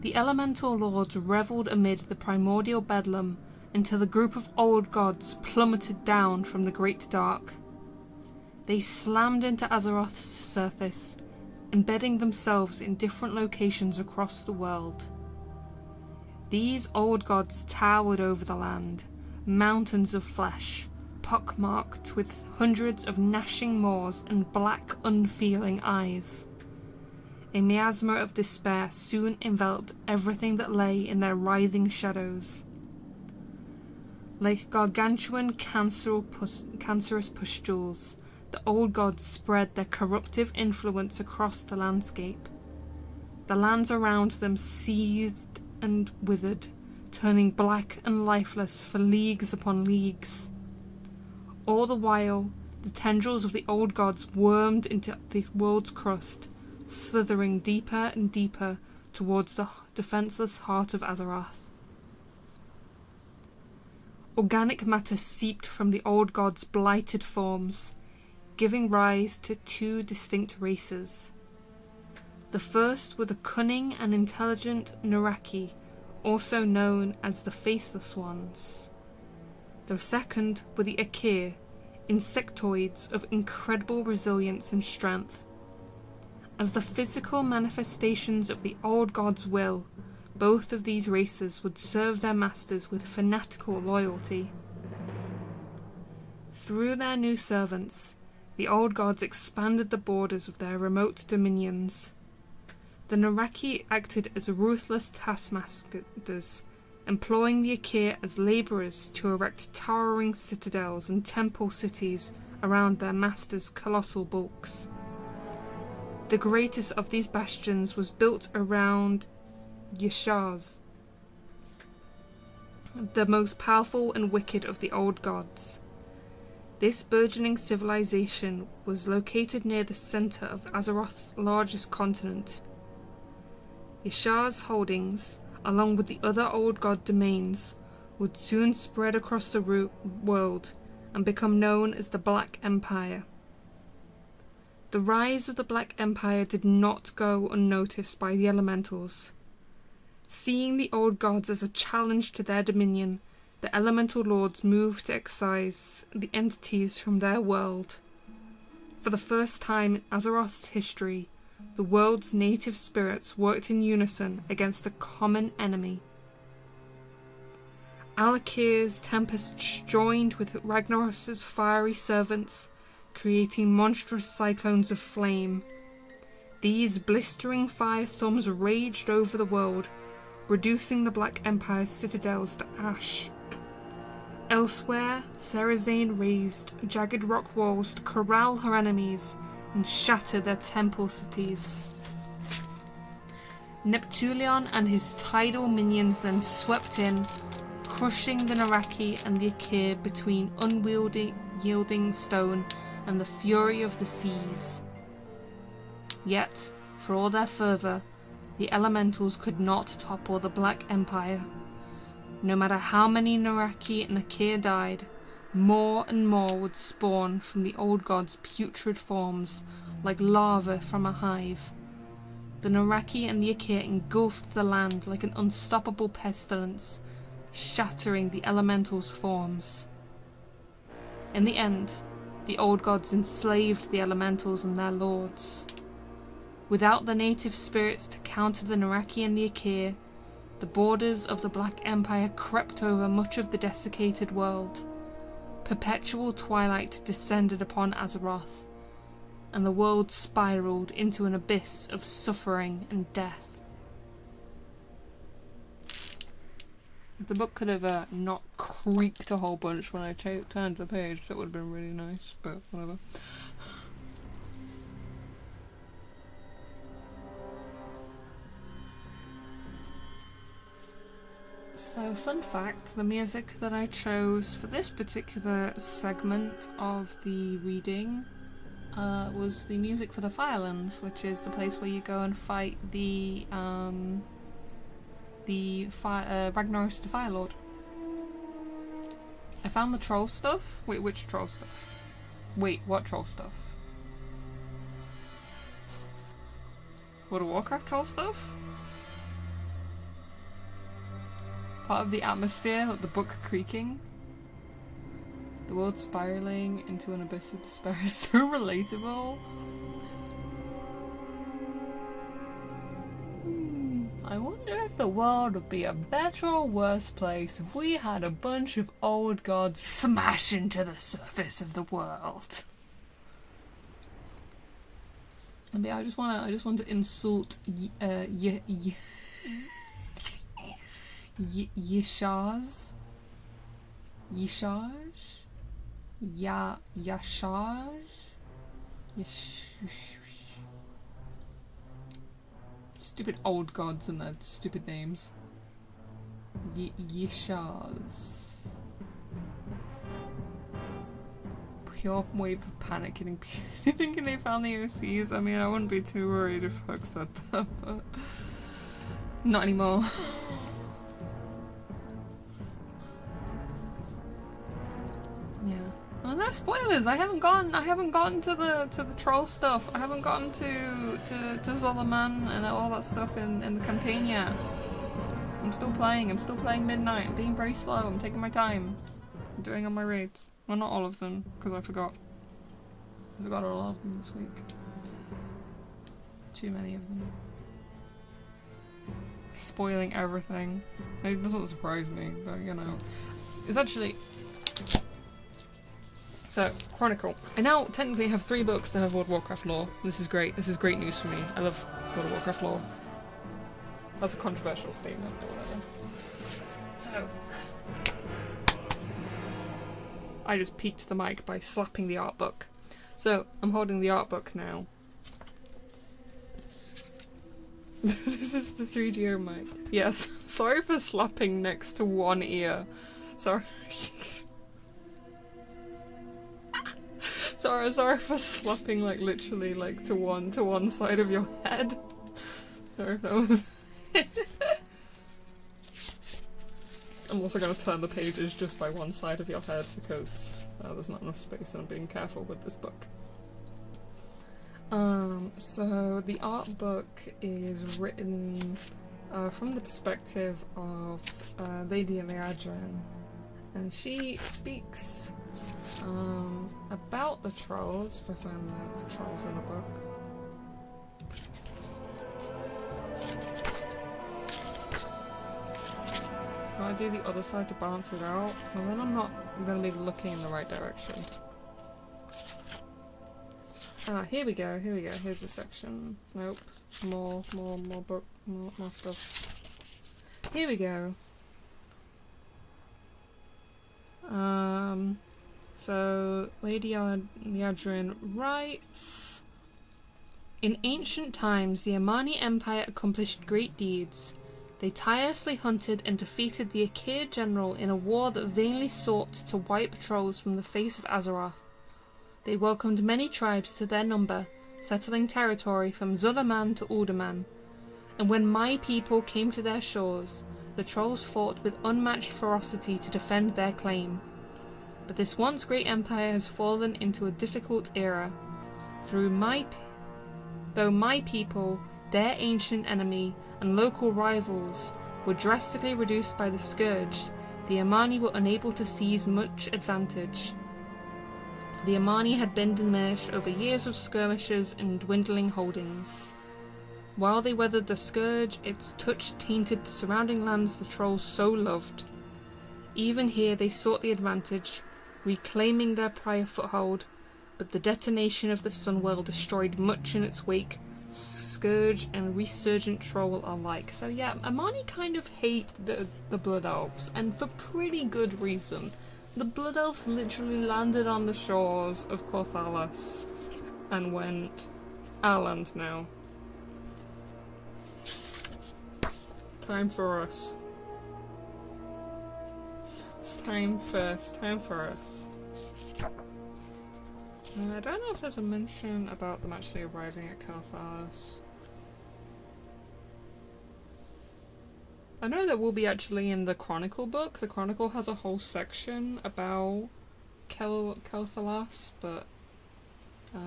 The elemental lords revelled amid the primordial bedlam until the group of old gods plummeted down from the great dark. They slammed into Azeroth's surface, embedding themselves in different locations across the world. These old gods towered over the land, mountains of flesh, pockmarked with hundreds of gnashing maws and black, unfeeling eyes. A miasma of despair soon enveloped everything that lay in their writhing shadows. Like gargantuan cancerous pustules, the old gods spread their corruptive influence across the landscape. The lands around them seethed and withered, turning black and lifeless for leagues upon leagues. All the while, the tendrils of the old gods wormed into the world's crust, slithering deeper and deeper towards the defenseless heart of Azeroth. Organic matter seeped from the old gods' blighted forms, giving rise to two distinct races. The first were the cunning and intelligent Naraki, also known as the Faceless Ones. The second were the Akir, insectoids of incredible resilience and strength. As the physical manifestations of the old god's will, both of these races would serve their masters with fanatical loyalty. Through their new servants, the old gods expanded the borders of their remote dominions. The Naraki acted as ruthless taskmasters, employing the Akir as labourers to erect towering citadels and temple cities around their masters' colossal bulks. The greatest of these bastions was built around Yashars, the most powerful and wicked of the old gods. This burgeoning civilization was located near the centre of Azeroth's largest continent. Yashar's holdings, along with the other old god domains, would soon spread across the world and become known as the Black Empire. The rise of the Black Empire did not go unnoticed by the elementals. Seeing the old gods as a challenge to their dominion, the elemental lords moved to excise the entities from their world. For the first time in Azeroth's history, the world's native spirits worked in unison against a common enemy. Alakir's tempests joined with Ragnaros's fiery servants, creating monstrous cyclones of flame. These blistering firestorms raged over the world, reducing the Black Empire's citadels to ash. Elsewhere, Therazane raised jagged rock walls to corral her enemies and shatter their temple cities. Neptulion and his tidal minions then swept in, crushing the Naraki and the Akir between unwieldy, yielding stone and the fury of the seas. Yet, for all their fervour, the elementals could not topple the Black Empire. No matter how many Naraki and Akir died, more and more would spawn from the old god's putrid forms, like lava from a hive. The Naraki and the Akir engulfed the land like an unstoppable pestilence, shattering the elementals' forms. In the end, the old gods enslaved the elementals and their lords. Without the native spirits to counter the Naraki and the Akir, the borders of the Black Empire crept over much of the desiccated world. Perpetual twilight descended upon Azeroth, and the world spiraled into an abyss of suffering and death. If the book could have not creaked a whole bunch when I turned the page, that would have been really nice, but whatever. So, fun fact, the music that I chose for this particular segment of the reading was the music for the Firelands, which is the place where you go and fight the Ragnaros the Fire Lord. I found the troll stuff. Wait, which troll stuff? Wait, what troll stuff? World of Warcraft troll stuff? Part of the atmosphere, like the book creaking. The world spiraling into an abyss of despair is so relatable. I wonder if the world would be a better or worse place if we had a bunch of old gods smash into the surface of the world. I mean, I just want to insult Yashaj? Stupid old gods and their stupid names. Yashaz. Pure wave of panic hitting people thinking they found the OCs. I mean, I wouldn't be too worried if Huck said that, but not anymore. Yeah. Well, no spoilers. I haven't gotten to the troll stuff. I haven't gotten to Zolaman and all that stuff in the campaign yet. I'm still playing midnight. I'm being very slow. I'm taking my time. I'm doing all my raids. Well, not all of them, because I forgot. I forgot all of them this week. Too many of them. Spoiling everything. It doesn't surprise me, but you know. It's actually... So, Chronicle. I now technically have 3 books that have World of Warcraft lore. This is great. This is great news for me. I love World of Warcraft lore. That's a controversial statement, but whatever. So... I just peaked the mic by slapping the art book. So, I'm holding the art book now. This is the 3DO mic. Yes, sorry for slapping next to one ear. Sorry. Sorry for slapping like literally like to one side of your head. Sorry if that was... I'm also going to turn the pages just by one side of your head because there's not enough space and I'm being careful with this book. So the art book is written from the perspective of Lady Liadrin, and she speaks about the trolls, if I find the trolls in the book. I do the other side to balance it out, and then I'm not going to be looking in the right direction. Here we go, here's the section. Nope. More book, more stuff. Here we go. So, Lady Liadrin writes... In ancient times, the Amani Empire accomplished great deeds. They tirelessly hunted and defeated the Achaean general in a war that vainly sought to wipe trolls from the face of Azeroth. They welcomed many tribes to their number, settling territory from Zulaman to Uldaman. And when my people came to their shores, the trolls fought with unmatched ferocity to defend their claim. But this once great empire has fallen into a difficult era. Though my people, their ancient enemy, and local rivals were drastically reduced by the Scourge, the Amani were unable to seize much advantage. The Amani had been diminished over years of skirmishes and dwindling holdings. While they weathered the Scourge, its touch tainted the surrounding lands the trolls so loved. Even here they sought the advantage, reclaiming their prior foothold, but the detonation of the Sunwell destroyed much in its wake, Scourge and resurgent troll alike. So yeah, Amani kind of hate the Blood Elves, and for pretty good reason. The Blood Elves literally landed on the shores of Corthalis and went, our land now. It's time for us. It's time for us. I don't know if there's a mention about them actually arriving at Calthas. I know that will be actually in the Chronicle book. The Chronicle has a whole section about Calthalas, but I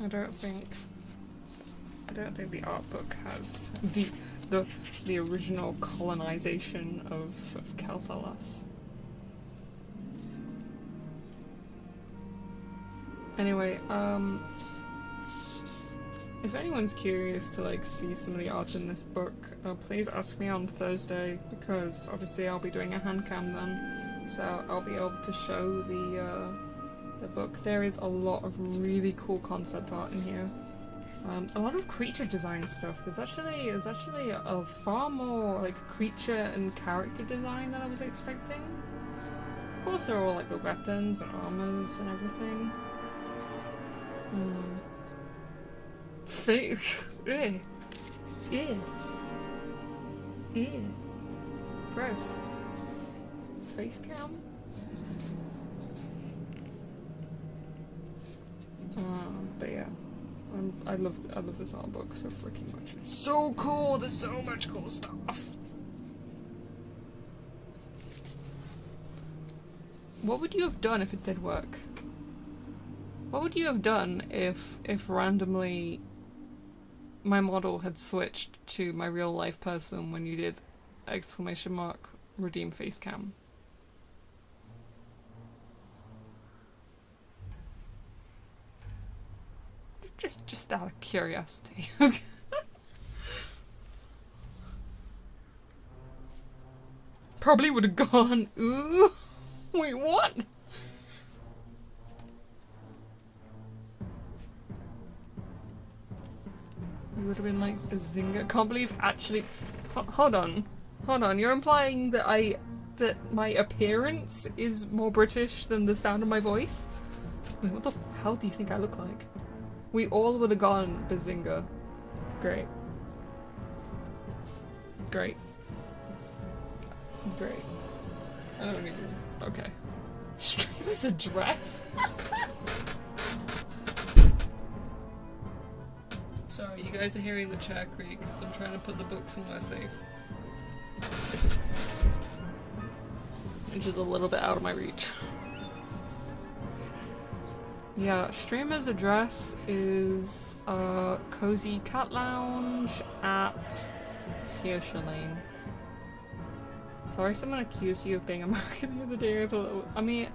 don't think the art book has the original colonization of Calthalas. Anyway, if anyone's curious to like see some of the art in this book, please ask me on Thursday, because obviously I'll be doing a hand cam then, so I'll be able to show the book. There is a lot of really cool concept art in here. A lot of creature design stuff. There's actually a far more like creature and character design than I was expecting. Of course, there are all like the weapons and armors and everything. Fake. Gross. Face cam. But yeah, I love this art book so freaking much. It's so cool. There's so much cool stuff. What would you have done if it did work? What would you have done if randomly my model had switched to my real life person when you did !redeem face cam? Just out of curiosity. Probably would have gone, ooh, wait, what? You would have been like, Bazinga. Can't believe actually. Hold on. You're implying that my appearance is more British than the sound of my voice? Wait, what the hell do you think I look like? We all would have gone Bazinga. Great. I don't even. Okay. Streamer's address? Sorry, you guys are hearing the chair creak because I'm trying to put the book somewhere safe. Which is a little bit out of my reach. Yeah, streamer's address is Cozy Cat Lounge at Saoirse Lane. Sorry, someone accused you of being American the other day. I thought, I mean,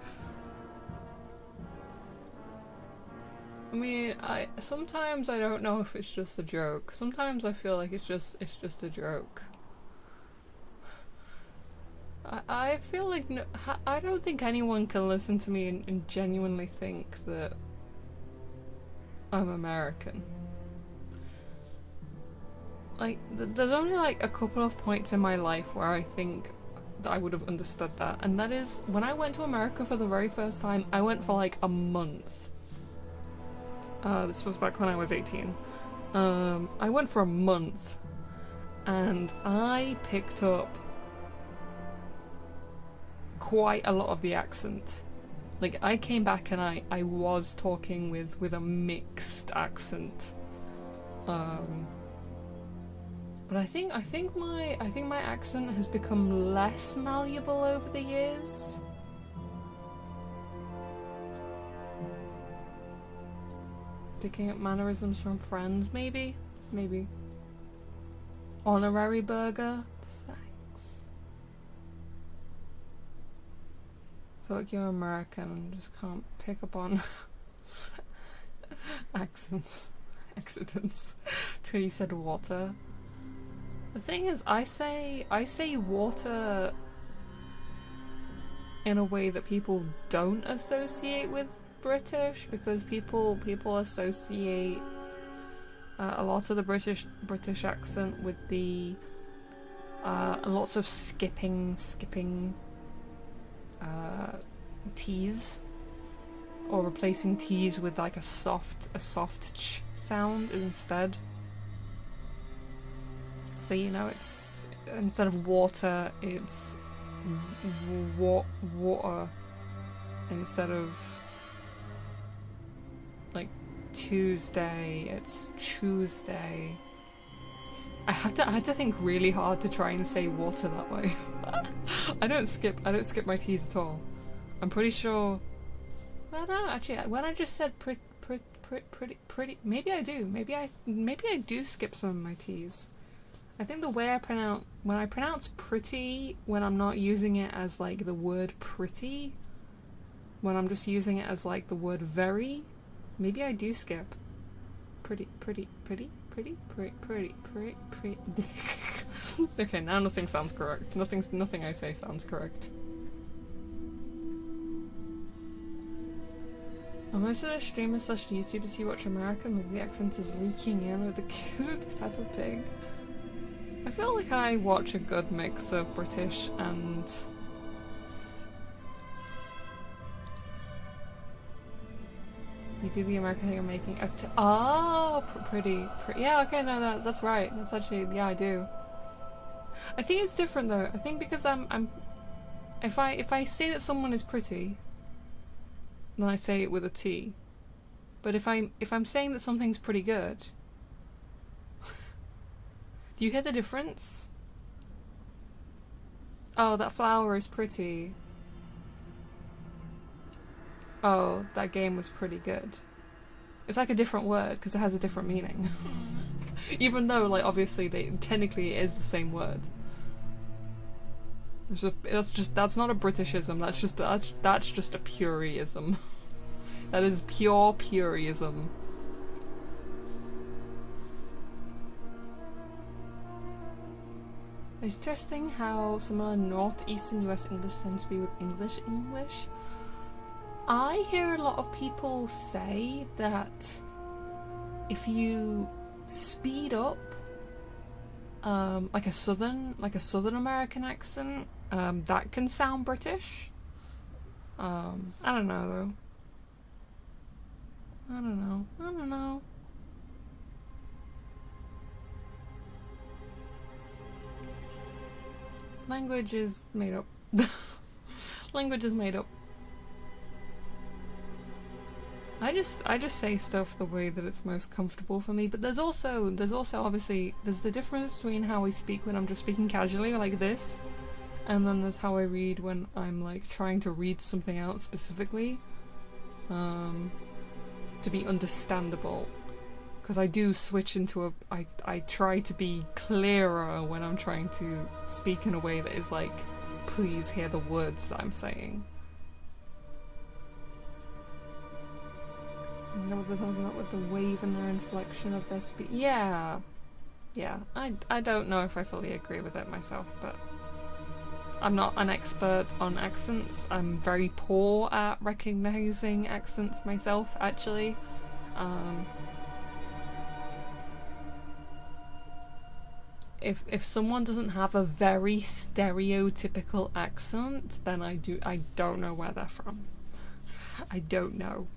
sometimes I don't know if it's just a joke. Sometimes I feel like it's just a joke. I feel like I don't think anyone can listen to me and genuinely think that I'm American. Like, there's only like a couple of points in my life where I think that I would have understood that, and that is when I went to America for the very first time. I went for like a month. This was back when I was 18. I went for a month, and I picked up quite a lot of the accent. Like, I came back and I was talking with a mixed accent. But I think my accent has become less malleable over the years. Picking up mannerisms from friends, maybe? Maybe. Honorary burger? Thanks. Feel like you're American and just can't pick up on accents. Accidents. Till you said water. The thing is, I say water in a way that people don't associate with British, because people associate a lot of the British accent with the lots of skipping T's, or replacing T's with like a soft ch sound instead. So, you know, it's instead of water, it's water. Instead of like Tuesday, it's Tuesday. I had to think really hard to try and say water that way. I don't skip my T's at all. I'm pretty sure. Well, no, actually, when I just said pretty, maybe I do. Maybe I do skip some of my T's. I think the way when I pronounce pretty, when I'm not using it as like the word pretty, when I'm just using it as like the word very, maybe I do skip pretty. Okay, now nothing sounds correct. Nothing I say sounds correct. Most of the streamers / YouTubers you watch American, maybe the accent is leaking in with the kids with Peppa Pig. I feel like I watch a good mix of British and you do the American thing of making pretty. Yeah, okay, no, that's right. That's actually, yeah, I do. I think it's different though. I think because if I say that someone is pretty, then I say it with a T. But if I'm saying that something's pretty good, do you hear the difference? Oh, that flower is pretty. Oh, that game was pretty good. It's like a different word because it has a different meaning. Even though, like, obviously, technically it is the same word. That's not a Britishism. That's just a purism. That is pure purism. It's interesting how similar northeastern US English tends to be with English. I hear a lot of people say that if you speed up like a southern American accent, that can sound British. I don't know though. I don't know. Language is made up. Language is made up. I just say stuff the way that it's most comfortable for me, but there's also obviously there's the difference between how I speak when I'm just speaking casually like this, and then there's how I read when I'm like trying to read something out specifically to be understandable, because I do switch into I try to be clearer when I'm trying to speak in a way that is like, please hear the words that I'm saying. I know what they're talking about with the wave and their inflection of their speech. Yeah. I don't know if I fully agree with it myself, but I'm not an expert on accents. I'm very poor at recognizing accents myself, actually. If someone doesn't have a very stereotypical accent, then I don't know where they're from. I don't know.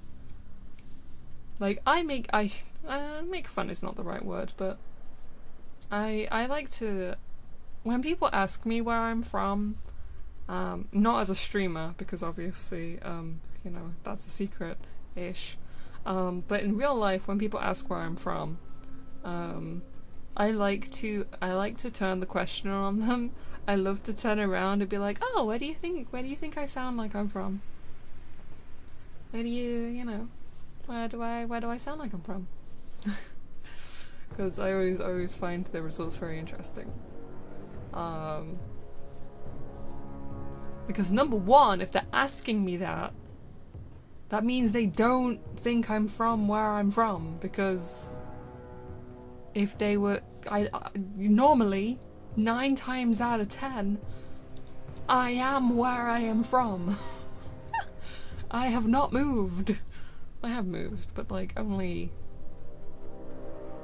Like, make fun is not the right word, but I like to, when people ask me where I'm from, not as a streamer, because obviously, you know, that's a secret-ish, but in real life, when people ask where I'm from, I like to turn the question on them. I love to turn around and be like, oh, where do you think I sound like I'm from? Where do you know? Where do I sound like I'm from? Because I always find the results very interesting. Because number one, if they're asking me that means they don't think I'm from where I'm from. Because if they were, normally 9 times out of 10, I am where I am from. I have not moved. I have moved, but like only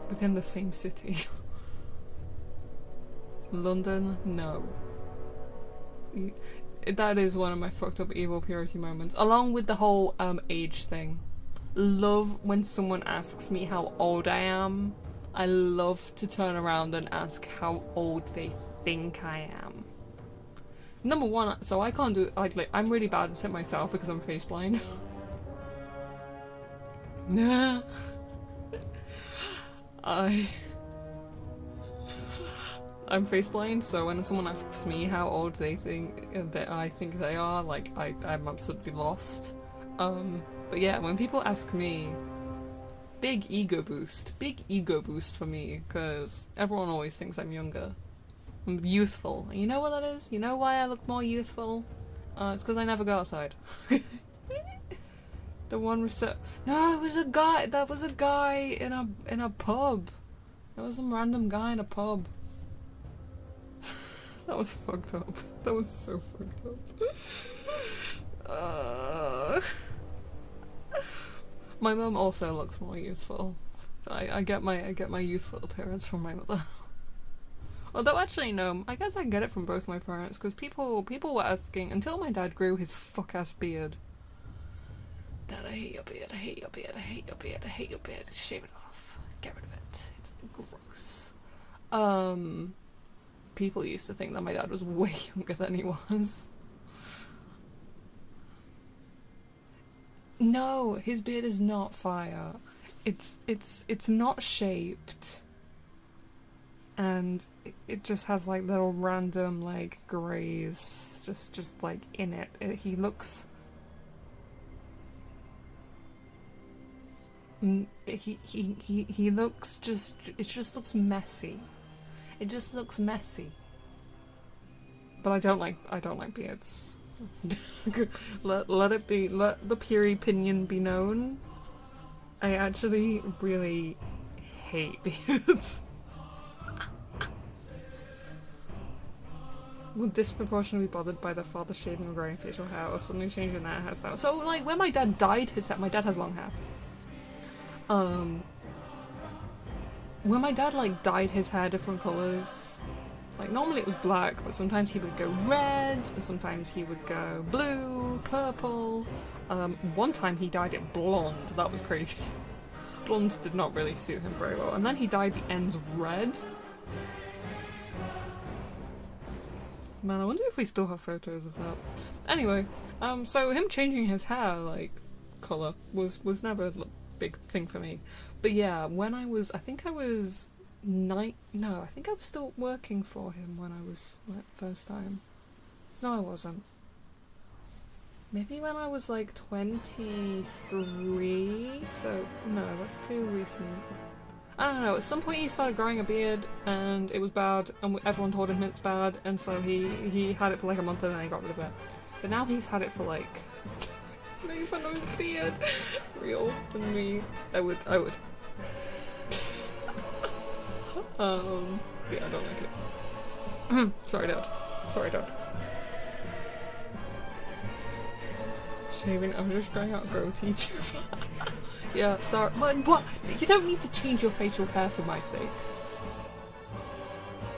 within the same city. London, no. That is one of my fucked up evil purity moments, along with the whole age thing. Love when someone asks me how old I am. I love to turn around and ask how old they think I am. Number one, so I can't do like I'm really bad at it myself because I'm face blind. I'm face blind, so when someone asks me how old they think that I think they are, like I'm absolutely lost. But yeah, when people ask me, big ego boost for me, because everyone always thinks I'm younger. I'm youthful. You know what that is? You know why I look more youthful? It's because I never go outside. The one no, it was a guy. That was a guy in a pub. There was some random guy in a pub. That was fucked up. That was so fucked up. My mum also looks more youthful. I get my youthful appearance from my mother. Although actually no, I guess I get it from both my parents, because people were asking until my dad grew his fuck ass beard. Dad, I hate your beard. I hate your beard. I hate your beard. I hate your beard. Shave it off. Get rid of it. It's gross. People used to think that my dad was way younger than he was. No, his beard is not fire. It's not shaped. And it just has like little random like greys just like in it. He looks he looks just, it just looks messy. It just looks messy. But I don't like beards. let it be, let the pure opinion be known. I actually really hate beards. Would disproportionately be bothered by their father shaving or growing facial hair or suddenly changing their hairstyle. So like when my dad dyed his hair, my dad has long hair. When my dad like dyed his hair different colours, like normally it was black, but sometimes he would go red, and sometimes he would go blue, purple. One time he dyed it blonde. That was crazy. Blonde did not really suit him very well. And then he dyed the ends red. Man, I wonder if we still have photos of that. Anyway, so him changing his hair, like, colour was never a big thing for me. But yeah, when I think I was still working for him when I was, like, first time. No, I wasn't. Maybe when I was, like, 23? So, no, that's too recent. I don't know, at some point he started growing a beard and it was bad and everyone told him it's bad, and so he had it for like a month and then he got rid of it. But now he's had it for like making fun of his beard. Real than me. I would. Yeah, I don't like it. Sorry, Dad. Shaving, I'm just growing out a goatee too. Yeah, sorry. But what? You don't need to change your facial hair for my sake.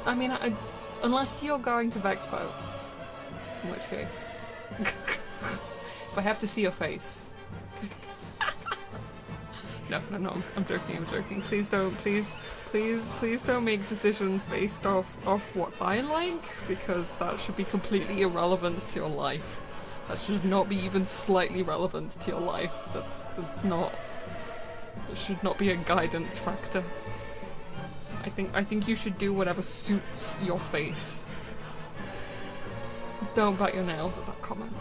I mean, unless you're going to Vexpo. In which case. If I have to see your face. No, I'm joking. Please don't make decisions based off what I like, because that should be completely irrelevant to your life. That should not be even slightly relevant to your life. That should not be a guidance factor. I think you should do whatever suits your face. Don't bite your nails at that comment.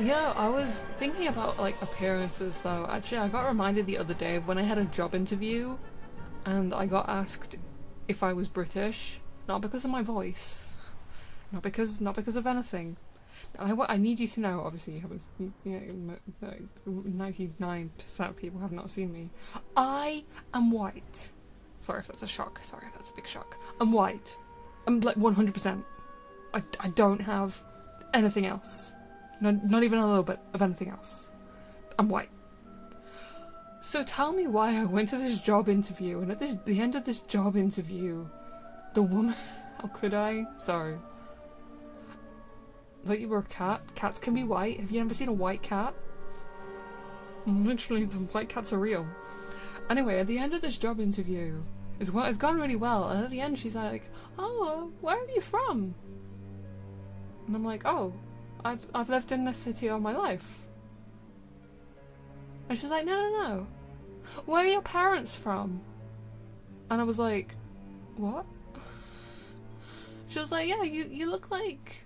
Yeah, I was thinking about like appearances though. Actually, I got reminded the other day of when I had a job interview and I got asked if I was British. Not because of my voice. Not because of anything. I need you to know, obviously you haven't, 99% of people have not seen me. I am white. Sorry if that's a shock. Sorry if that's a big shock. I'm white. I'm like 100%. I don't have anything else. Not even a little bit of anything else. I'm white. So tell me why I went to this job interview, and at the end of this job interview, the woman... How could I? Sorry. Like you were a cat. Cats can be white. Have you ever seen a white cat? Literally, the white cats are real. Anyway, at the end of this job interview, it's gone really well, and at the end she's like, "Oh, where are you from?" And I'm like, "Oh, I've lived in this city all my life." And she's like, "No. Where are your parents from?" And I was like, "What?" She was like, "Yeah, you look like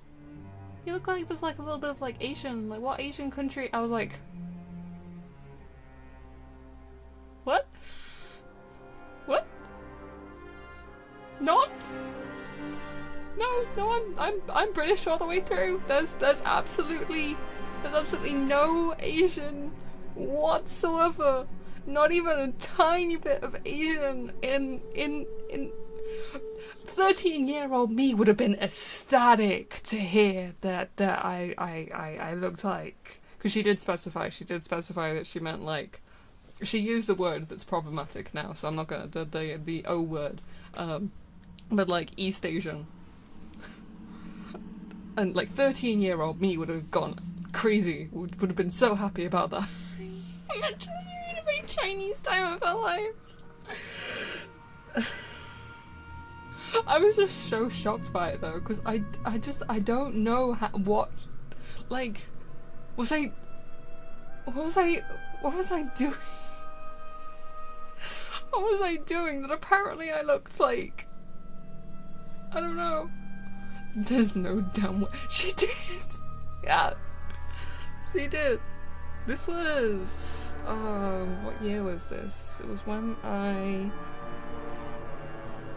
there's like a little bit of like Asian, like what Asian country?" I was like, "What? What? Not? No, I'm British all the way through. There's absolutely no Asian whatsoever. Not even a tiny bit of Asian in 13-year-old me would have been ecstatic to hear that I looked like, because she did specify that she meant like, she used the word that's problematic now, so I'm not gonna the O word, but like East Asian. And like 13-year-old me would have gone crazy, would have been so happy about that. Imagine having a very Chinese time of her life. I was just so shocked by it though, because I don't know what was I doing? What was I doing that apparently I looked like, I don't know. There's no damn way. She did! Yeah. She did. This was, what year was this? It was when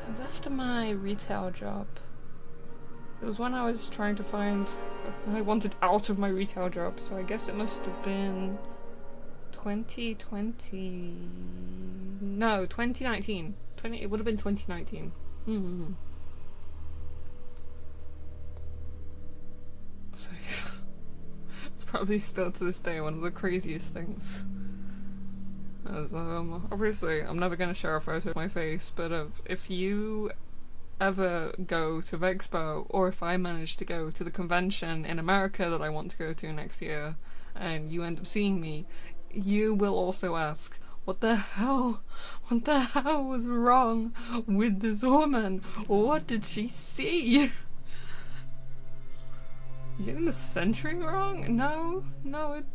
it was after my retail job. It was when I was trying to find, I wanted out of my retail job, so I guess it must have been 2020, no, 2019. It would have been 2019. Mm-hmm. So, it's probably still to this day one of the craziest things. As, obviously, I'm never going to share a photo of my face, but if you ever go to Vexpo, or if I manage to go to the convention in America that I want to go to next year, and you end up seeing me, you will also ask, what the hell was wrong with this woman? What did she see? You getting the century wrong? No,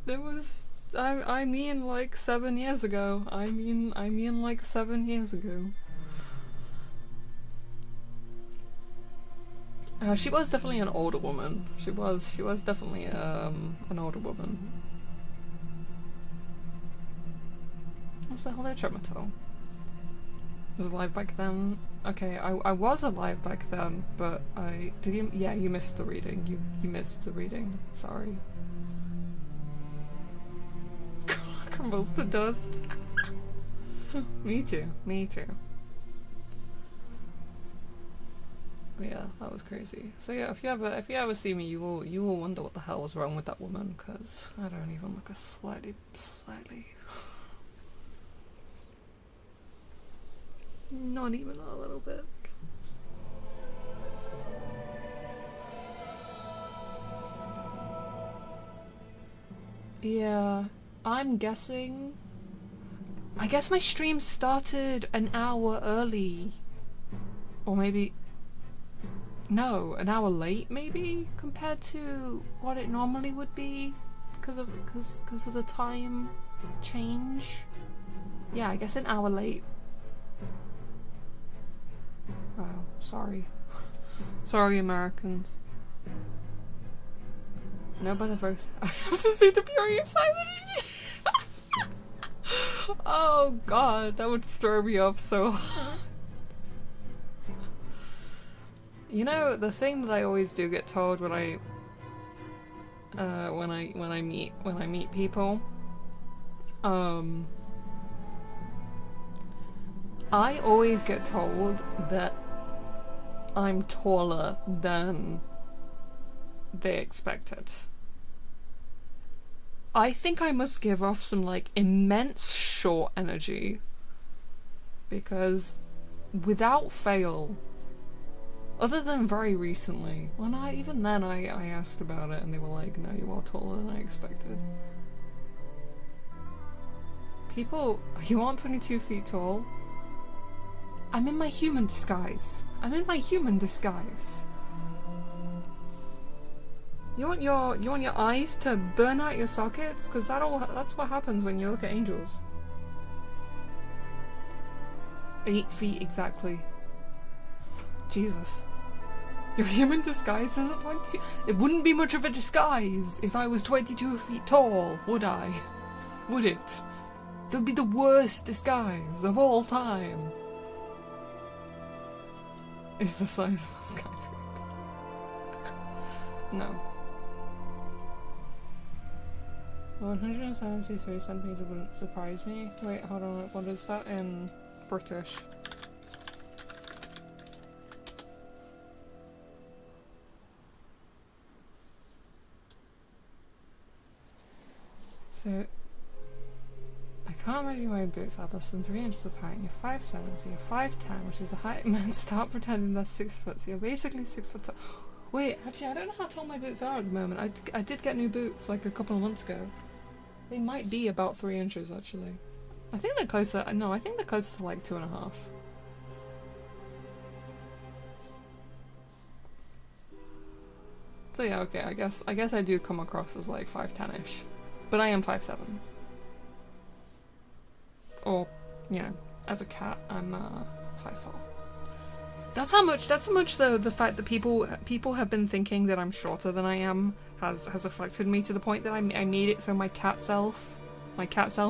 it was, I mean like 7 years ago. I mean like 7 years ago. She was definitely an older woman. She was definitely an older woman. Also, hello Tremato. I was alive back then. Okay, I was alive back then, but you missed the reading. You missed the reading. Sorry. Crumbles to dust. Me too. Yeah, that was crazy. So yeah, if you ever see me, you will wonder what the hell was wrong with that woman, because I don't even look a slightly. Not even a little bit. Yeah, I'm guessing. I guess my stream started an hour early. Or maybe. No, an hour late maybe, compared to what it normally would be, because of the time change. Yeah, I guess an hour late. Wow, sorry. Sorry, Americans. No, but the first I have to see the Fury of Silence. Oh god, that would throw me off so hard. You know, the thing that I always do get told when I meet people, I always get told that I'm taller than they expected. I think I must give off some like immense short energy, because without fail, other than very recently, even then I asked about it and they were like, no, you are taller than I expected. People, you aren't 22 feet tall. I'm in my human disguise. I'm in my human disguise. You want your eyes to burn out your sockets? Because that's what happens when you look at angels. 8 feet exactly. Jesus. Your human disguise isn't 22. It wouldn't be much of a disguise if I was 22 feet tall, would I? Would it? That would be the worst disguise of all time. Is the size of a skyscraper. No. 173 centimeters wouldn't surprise me. Wait, hold on. What is that in British? So, I can't imagine wearing boots that have less than 3 inches of height, and you're 5'7", so you're 5'10", which is a height man. Start pretending that's 6 foot, so you're basically 6 foot tall. Wait, actually, I don't know how tall my boots are at the moment. I did get new boots like a couple of months ago. They might be about 3 inches, actually. I think they're closer. No, I think they're closer to like 2.5. So yeah, okay. I guess I do come across as like 5'10"-ish, but I am 5'7". Or, you know, as a cat, I'm 5'4". That's how much the fact that people have been thinking that I'm shorter than I am has affected me to the point that I made it so my cat self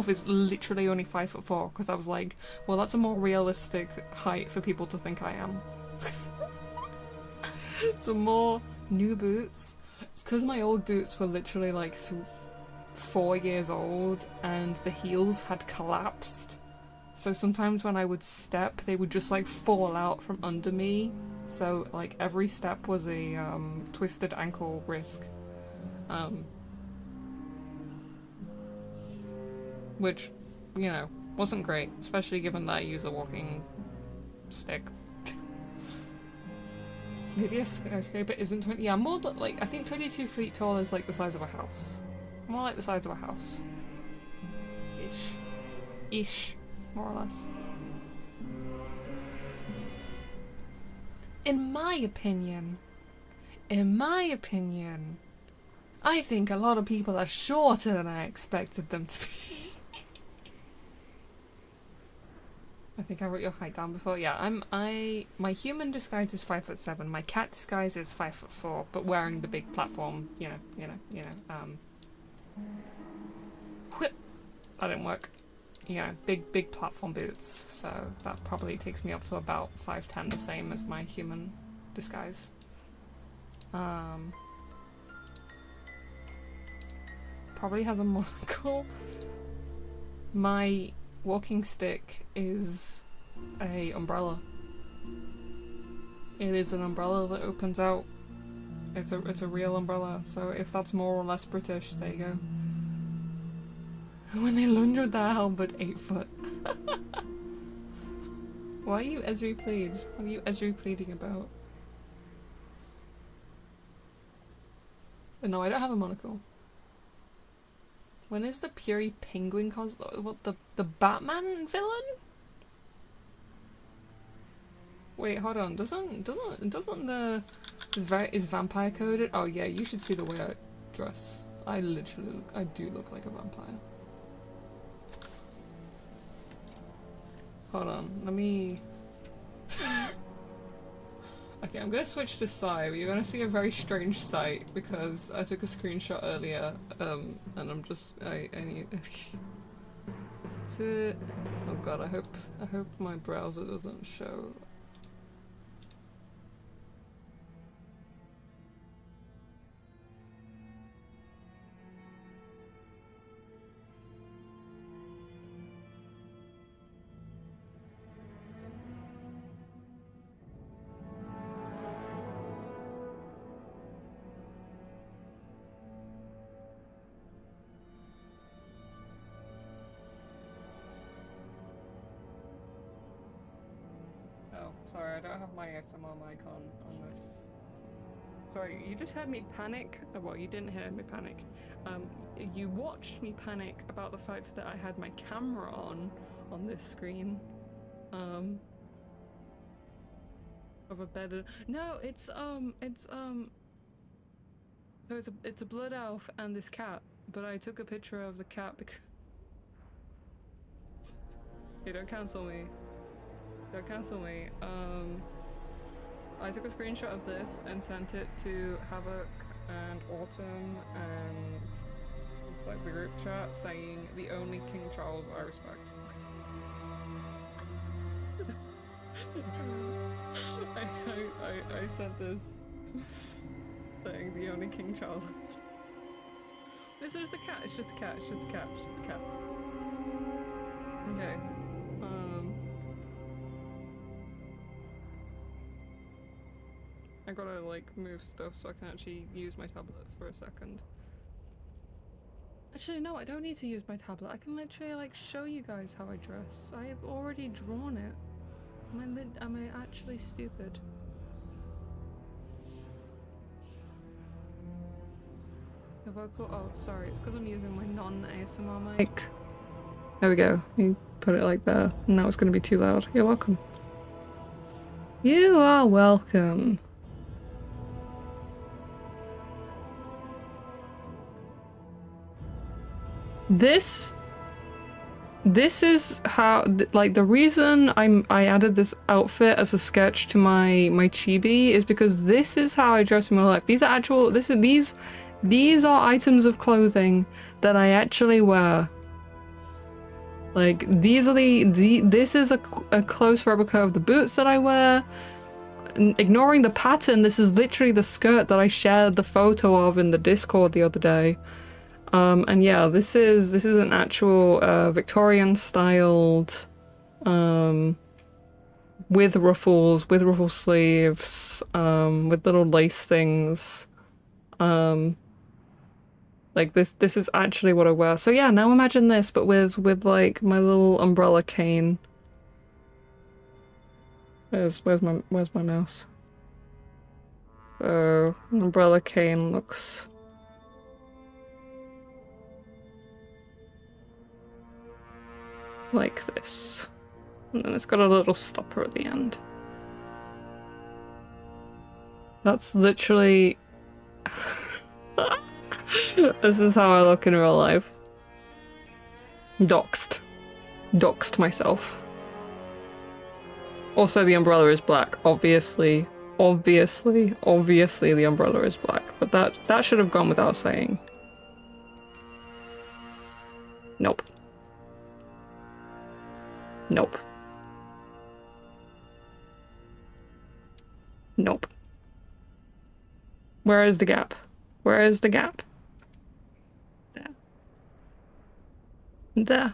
is literally only 5'4", because I was like, well, that's a more realistic height for people to think I am. So more new boots. It's because my old boots were literally like 4 years old and the heels had collapsed. So sometimes when I would step, they would just like fall out from under me. So like every step was a twisted ankle risk. Which, you know, wasn't great, especially given that I use a walking stick. Maybe a skyscraper isn't 20. Yeah, more like I think 22 feet tall is like the size of a house. More like the size of a house. Ish. More or less. In my opinion, I think a lot of people are shorter than I expected them to be. I think I wrote your height down before. Yeah, my human disguise is 5'7". My cat disguise is 5'4", but wearing the big platform, you know, whip. That didn't work. You know, big platform boots. So that probably takes me up to about 5'10", the same as my human disguise. Probably has a monocle. My walking stick is a umbrella. It is an umbrella that opens out. It's a real umbrella. So if that's more or less British, there you go. When they lunge with their helmet, 8 foot. Why are you Esri plead? What are you Esri pleading about? No, I don't have a monocle. When is the Puri penguin what, the Batman villain? Wait, hold on. Doesn't the is vampire coded? Oh yeah, you should see the way I dress. I do look like a vampire. Hold on, let me... Okay, I'm gonna switch to side, but you're gonna see a very strange sight because I took a screenshot earlier, and I'm just... I need... Is it... Oh god, I hope my browser doesn't show... Sorry, I don't have my ASMR mic on this. sorry, you just heard me panic. Well, you didn't hear me panic. You watched me panic about the fact that I had my camera on this screen. Of a better. No, it's so it's a blood elf and this cat, but I took a picture of the cat because. Hey, don't cancel me. Don't cancel me. I took a screenshot of this and sent it to Havoc and Autumn and it's like the group chat saying the only King Charles I respect. I sent this saying the only King Charles I respect. It's just a cat, it's just a cat, it's just a cat, it's just a cat. Okay. I gotta like move stuff so I can actually use my tablet for a second. Actually no, I don't need to use my tablet. I can literally like show you guys how I dress. I have already drawn it. Am I actually stupid? The vocal, oh sorry, it's because I'm using my non-ASMR mic. There we go. You put it like there. Now it's gonna be too loud. You're welcome. You are welcome. This is how, like, the reason I added this outfit as a sketch to my chibi is because this is how I dress in real life. These are actual, these are items of clothing that I actually wear. Like, these are this is a close replica of the boots that I wear. Ignoring the pattern, this is literally the skirt that I shared the photo of in the Discord the other day. And yeah, this is an actual Victorian styled with ruffles, with ruffle sleeves, with little lace things. Like this is actually what I wear. So yeah, now imagine this, but with like my little umbrella cane. Where's my mouse? So an umbrella cane looks like this. And then it's got a little stopper at the end. That's literally this is how I look in real life. Doxed myself. Also, the umbrella is black. Obviously the umbrella is black. But that should have gone without saying. Nope. Nope. Nope. Where is the gap? Where is the gap? There. There.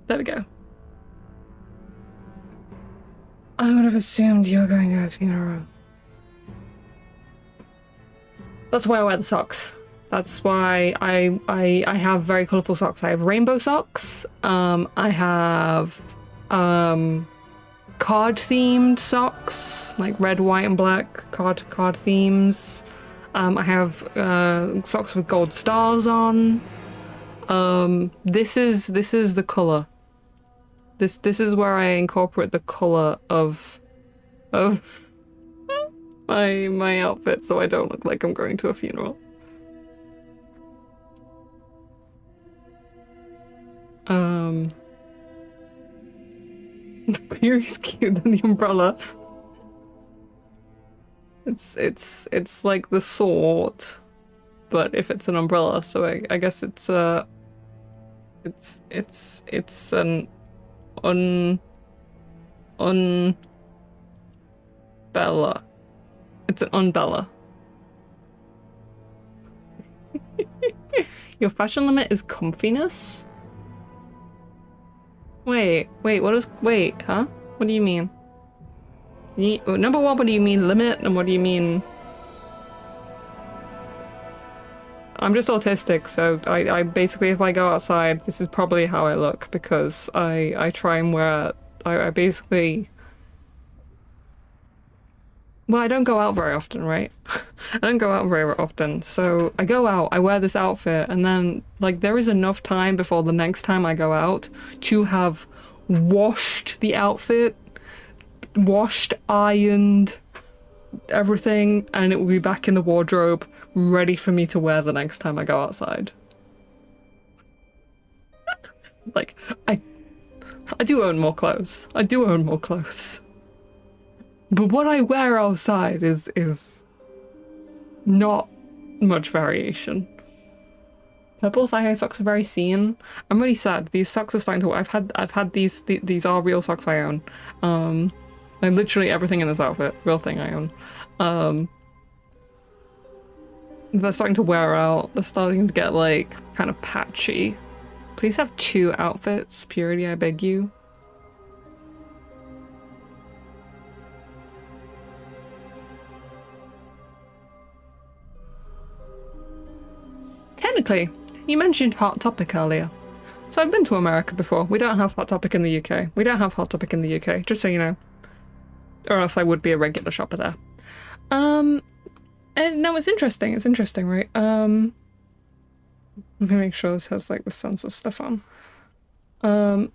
There we go. I would have assumed you were going to a funeral. That's why I wear the socks. That's why I have very colourful socks. I have rainbow socks. I have card-themed socks, like red, white, and black card themes. I have socks with gold stars on. This is the colour. This is where I incorporate the colour of my outfit, so I don't look like I'm going to a funeral. The beer is cute than the umbrella. It's like the sword, but if it's an umbrella, so I guess it's an unbella. It's an unbella. Your fashion limit is comfiness? Wait, huh? What do you mean? Number one, what do you mean limit, and what do you mean? I'm just autistic, so I basically, if I go outside, this is probably how I look, because I try and wear, I basically... Well, I don't go out very often, right? I don't go out very often, so I go out, I wear this outfit, and then, like, there is enough time before the next time I go out to have washed the outfit, washed, ironed, everything, and it will be back in the wardrobe, ready for me to wear the next time I go outside. Like, I do own more clothes. I do own more clothes. But what I wear outside is not much variation. Purple thigh-high socks are very seen. I'm really sad. These socks are starting to. I've had these are real socks I own. Like literally everything in this outfit, real thing I own. They're starting to wear out. They're starting to get like kind of patchy. Please have 2 outfits, Purity, I beg you. Technically, you mentioned Hot Topic earlier. So I've been to America before. We don't have Hot Topic in the UK. We don't have Hot Topic in the UK, just so you know. Or else I would be a regular shopper there. And no, it's interesting. It's interesting, right? Let me make sure this has like the census stuff on.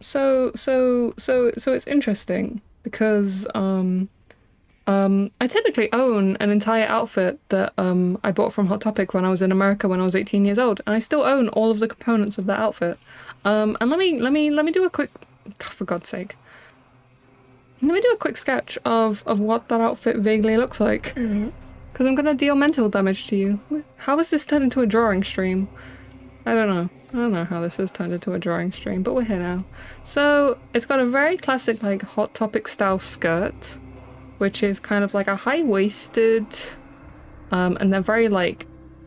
So it's interesting because I technically own an entire outfit that I bought from Hot Topic when I was in America when I was 18 years old, and I still own all of the components of that outfit. And let me do a quick, for God's sake, let me do a quick sketch of what that outfit vaguely looks like, because I'm gonna deal mental damage to you. How has this turned into a drawing stream? I don't know how this has turned into a drawing stream, but we're here now. So it's got a very classic like Hot Topic style skirt, which is kind of like a high-waisted, and they're very like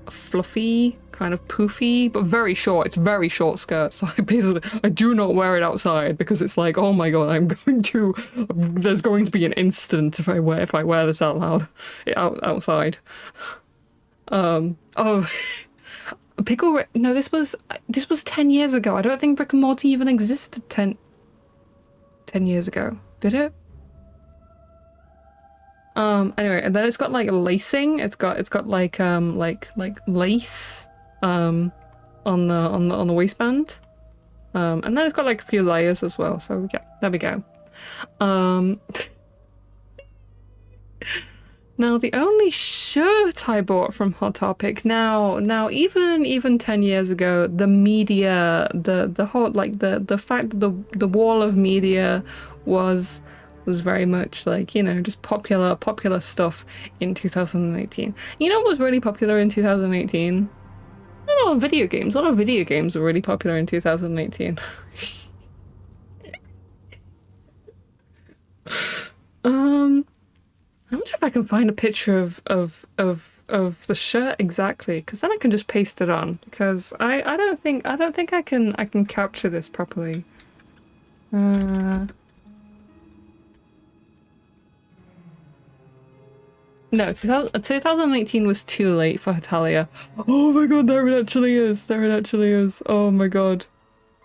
fluffy, kind of poofy, but very short. It's very short skirt, so I do not wear it outside because it's like, oh my god, there's going to be an incident if I wear this out loud, outside. Oh, no, this was 10 years ago. I don't think Rick and Morty even existed 10 years ago. Did it? Anyway, and then it's got like lacing. It's got like lace on the waistband. And then it's got like a few layers as well. So yeah, there we go. Now the only shirt I bought from Hot Topic now even 10 years ago, the media, the whole like the fact that the wall of media was very much like, you know, just popular stuff in 2018. You know what was really popular in 2018? A lot of video games. A lot of video games were really popular in 2018. I wonder if I can find a picture of the shirt exactly, because then I can just paste it on. Because I don't think I can capture this properly. No, 2018 was too late for Hatalia. Oh my god, there it actually is. There it actually is. Oh my god.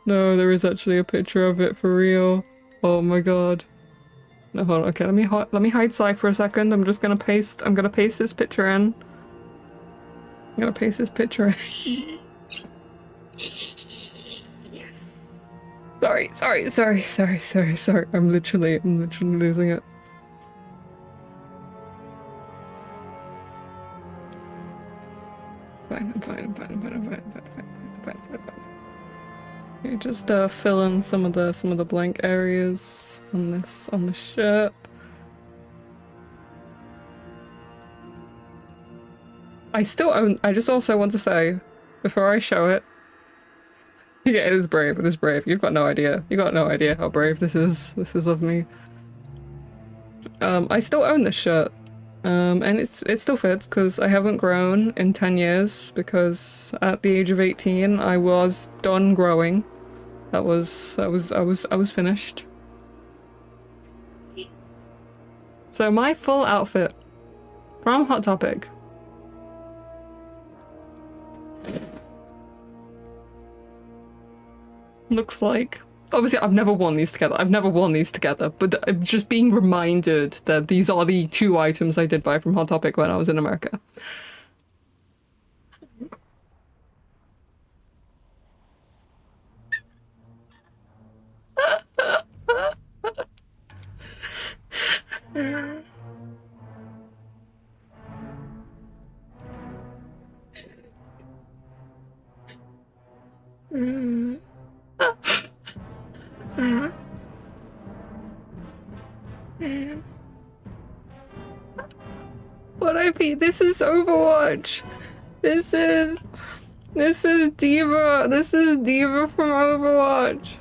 No, there is actually a picture of it for real. Oh my god. No, hold on. Okay, let me hide Sai for a second. I'm gonna paste this picture in. I'm gonna paste this picture in. Sorry. I'm literally losing it. Fine. You just fill in some of the blank areas on the shirt. I just also want to say, before I show it, yeah, it is brave. It is brave. You've got no idea. You got no idea how brave this is. This is of me. I still own this shirt. And it still fits because I haven't grown in 10 years because at the age of 18 I was done growing. I was finished. So my full outfit from Hot Topic looks like Obviously, I've never worn these together. But I'm just being reminded that these are the 2 items I did buy from Hot Topic when I was in America. What I mean, this is Overwatch. This is Diva. This is Diva from Overwatch.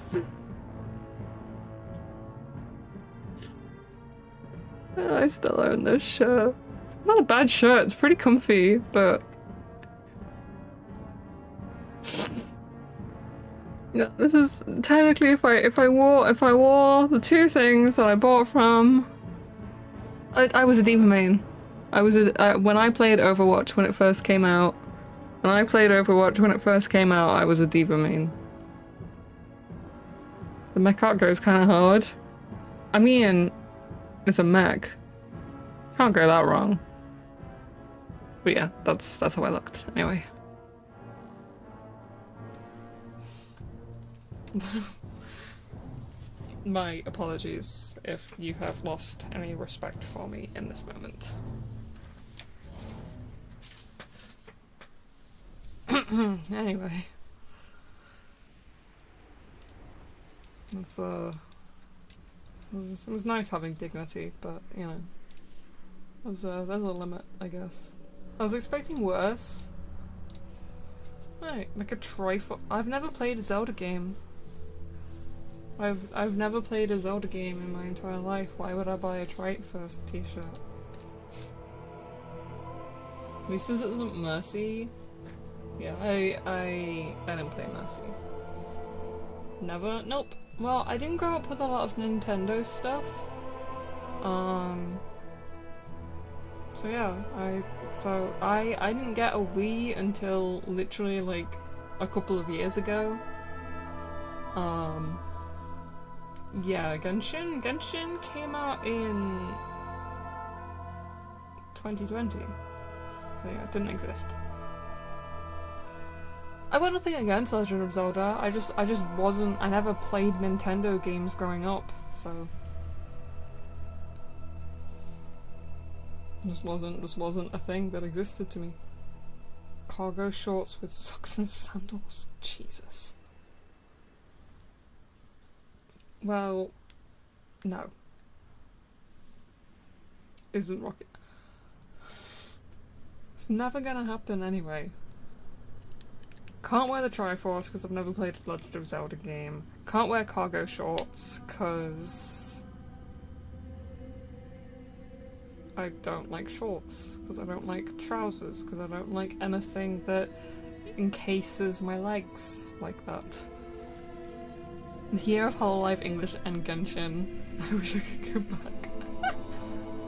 I still own this shirt. It's not a bad shirt. It's pretty comfy, but yeah, this is technically if I wore the 2 things that I bought from. I was a Diva main. I was when I played Overwatch when it first came out. I was a Diva main. The mech art goes kind of hard. I mean, it's a mech. Can't go that wrong. But yeah, that's how I looked. Anyway. My apologies if you have lost any respect for me in this moment. Anyway. It's it was nice having dignity, but you know, there's a limit, I guess. I was expecting worse. Right, like a trifle. I've never played a Zelda game. I've never played a Zelda game in my entire life. Why would I buy a Trite First t-shirt? At least this isn't Mercy. Yeah, I didn't play Mercy. Never? Nope. Well, I didn't grow up with a lot of Nintendo stuff. So yeah, I didn't get a Wii until literally like a couple of years ago. Yeah, Genshin came out in 2020. So yeah, it didn't exist. I got nothing against Legend of Zelda. I just wasn't. I never played Nintendo games growing up, so this wasn't a thing that existed to me. Cargo shorts with socks and sandals. Jesus. Well, no. Isn't Rocket. It's never gonna happen anyway. Can't wear the Triforce because I've never played a Legend of Zelda game. Can't wear cargo shorts because I don't like shorts, because I don't like trousers, because I don't like anything that encases my legs like that. The year of Hololive English and Genshin. I wish I could go back.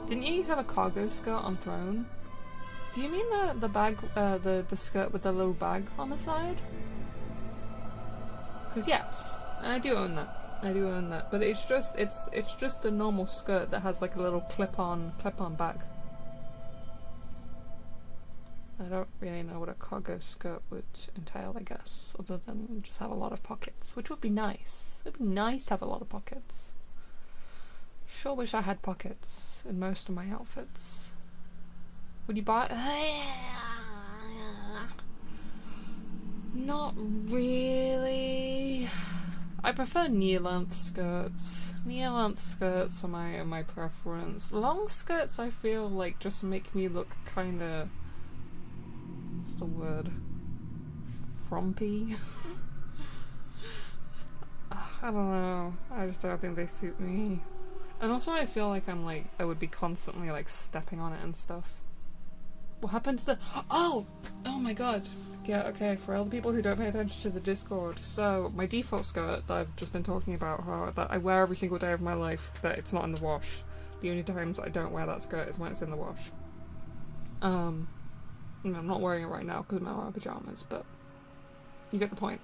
Didn't you used to have a cargo skirt on Throne? Do you mean the bag, the skirt with the little bag on the side? Because yes, I do own that. But it's just a normal skirt that has like a little clip-on bag. I don't really know what a cargo skirt would entail, I guess, other than just have a lot of pockets, which would be nice. It'd be nice to have a lot of pockets. Sure wish I had pockets in most of my outfits. Would you buy? Not really. I prefer knee-length skirts. Knee-length skirts are my preference. Long skirts, I feel like, just make me look kinda... what's the word? Frumpy? I don't know. I just don't think they suit me. And also I feel like I would be constantly like stepping on it and stuff. What happened to the... Oh my god. Yeah, okay, for all the people who don't pay attention to the Discord. So, my default skirt that I've just been talking about, that I wear every single day of my life, that it's not in the wash. The only times I don't wear that skirt is when it's in the wash. I'm not wearing it right now because I'm in my pajamas, but you get the point.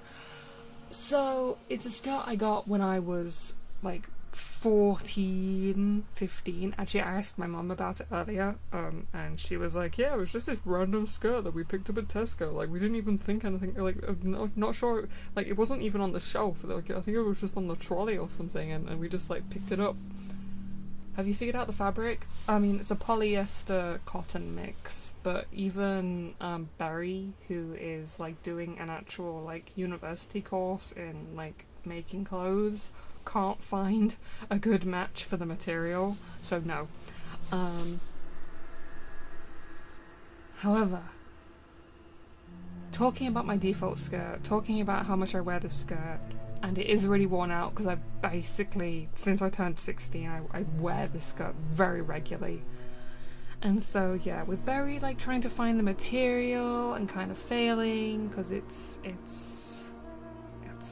So it's a skirt I got when I was like 14, 15. Actually, I asked my mum about it earlier, and she was like, yeah, it was just this random skirt that we picked up at Tesco. Like, we didn't even think anything, like, not sure, like, it wasn't even on the shelf. Like, I think it was just on the trolley or something, and we just, like, picked it up. Have you figured out the fabric? I mean, it's a polyester cotton mix, but even Barry, who is, like, doing an actual, like, university course in, like, making clothes, can't find a good match for the material, so no. However, talking about my default skirt, talking about how much I wear this skirt, and it is really worn out because I've basically, since I turned 16, I wear this skirt very regularly. And so yeah, with Berry like trying to find the material and kind of failing because it's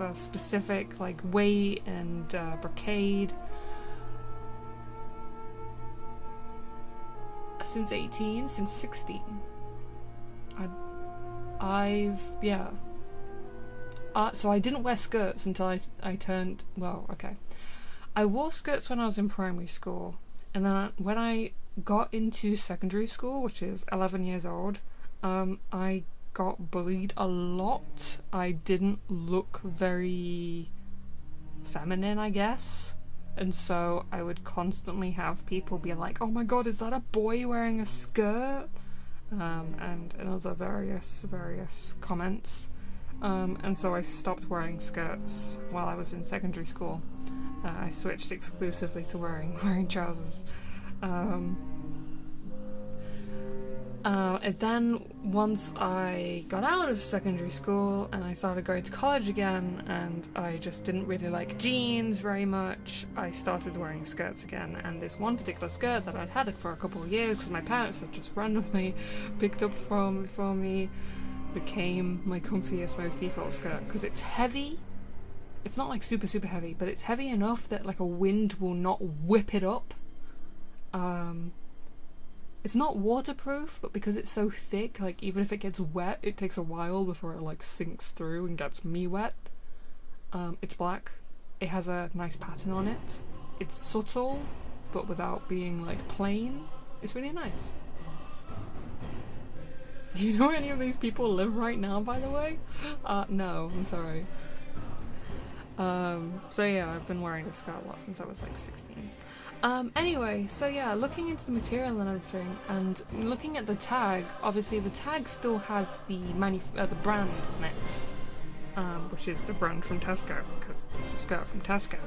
a specific like weight and brocade. Since 18, since 16, I've yeah. So I didn't wear skirts until I turned, well, okay. I wore skirts when I was in primary school, and then when I got into secondary school, which is 11 years old, I got bullied a lot. I didn't look very feminine, I guess. And so I would constantly have people be like, oh my god, is that a boy wearing a skirt? And other various comments. And so I stopped wearing skirts while I was in secondary school. I switched exclusively to wearing trousers. And then once I got out of secondary school and I started going to college again, and I just didn't really like jeans very much, I started wearing skirts again. And this one particular skirt that I'd had for a couple of years because my parents had just randomly picked up for me became my comfiest, most default skirt because it's heavy. It's not like super heavy, but it's heavy enough that like a wind will not whip it up. It's not waterproof, but because it's so thick, like even if it gets wet, it takes a while before it like sinks through and gets me wet. It's black. It has a nice pattern on it. It's subtle, but without being like plain. It's really nice. Do you know where any of these people live right now, by the way? No, I'm sorry. So yeah, I've been wearing this skirt a lot since I was like 16. Anyway, so yeah, looking into the material and everything, and looking at the tag, obviously the tag still has the brand on it, which is the brand from Tesco, because it's a skirt from Tesco.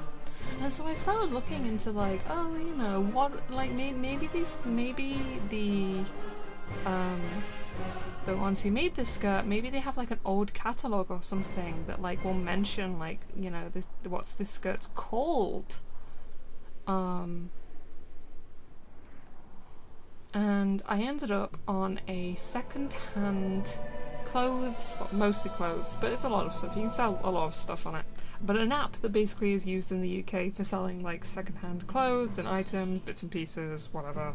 And so I started looking into like, oh, you know, what, like maybe the ones who made this skirt, maybe they have like an old catalogue or something that like will mention like, you know, what's this skirt's called. And I ended up on a second-hand clothes, well, mostly clothes, but it's a lot of stuff. You can sell a lot of stuff on it. But an app that basically is used in the UK for selling like second-hand clothes and items, bits and pieces, whatever.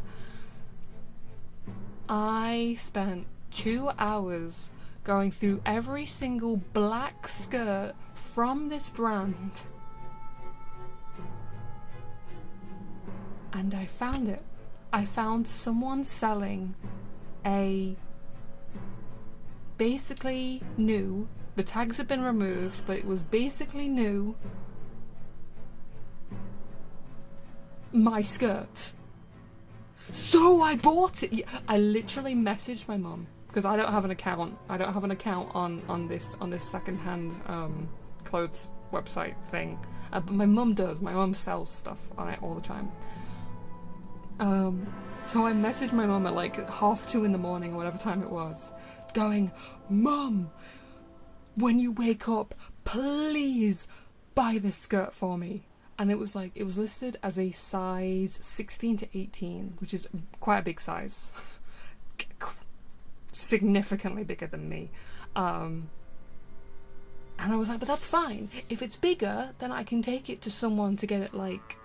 I spent 2 hours going through every single black skirt from this brand. And I found it. I found someone selling a basically new, the tags had been removed, but it was basically new, my skirt. So I bought it. I literally messaged my mum because I don't have an account. I don't have an account on this secondhand clothes website thing. But my mum does. My mum sells stuff on it all the time. So I messaged my mum at like 2:30 in the morning or whatever time it was, going, Mum, when you wake up, please buy this skirt for me. And it was listed as a size 16 to 18, which is quite a big size. Significantly bigger than me. And I was like, but that's fine. If it's bigger, then I can take it to someone to get it like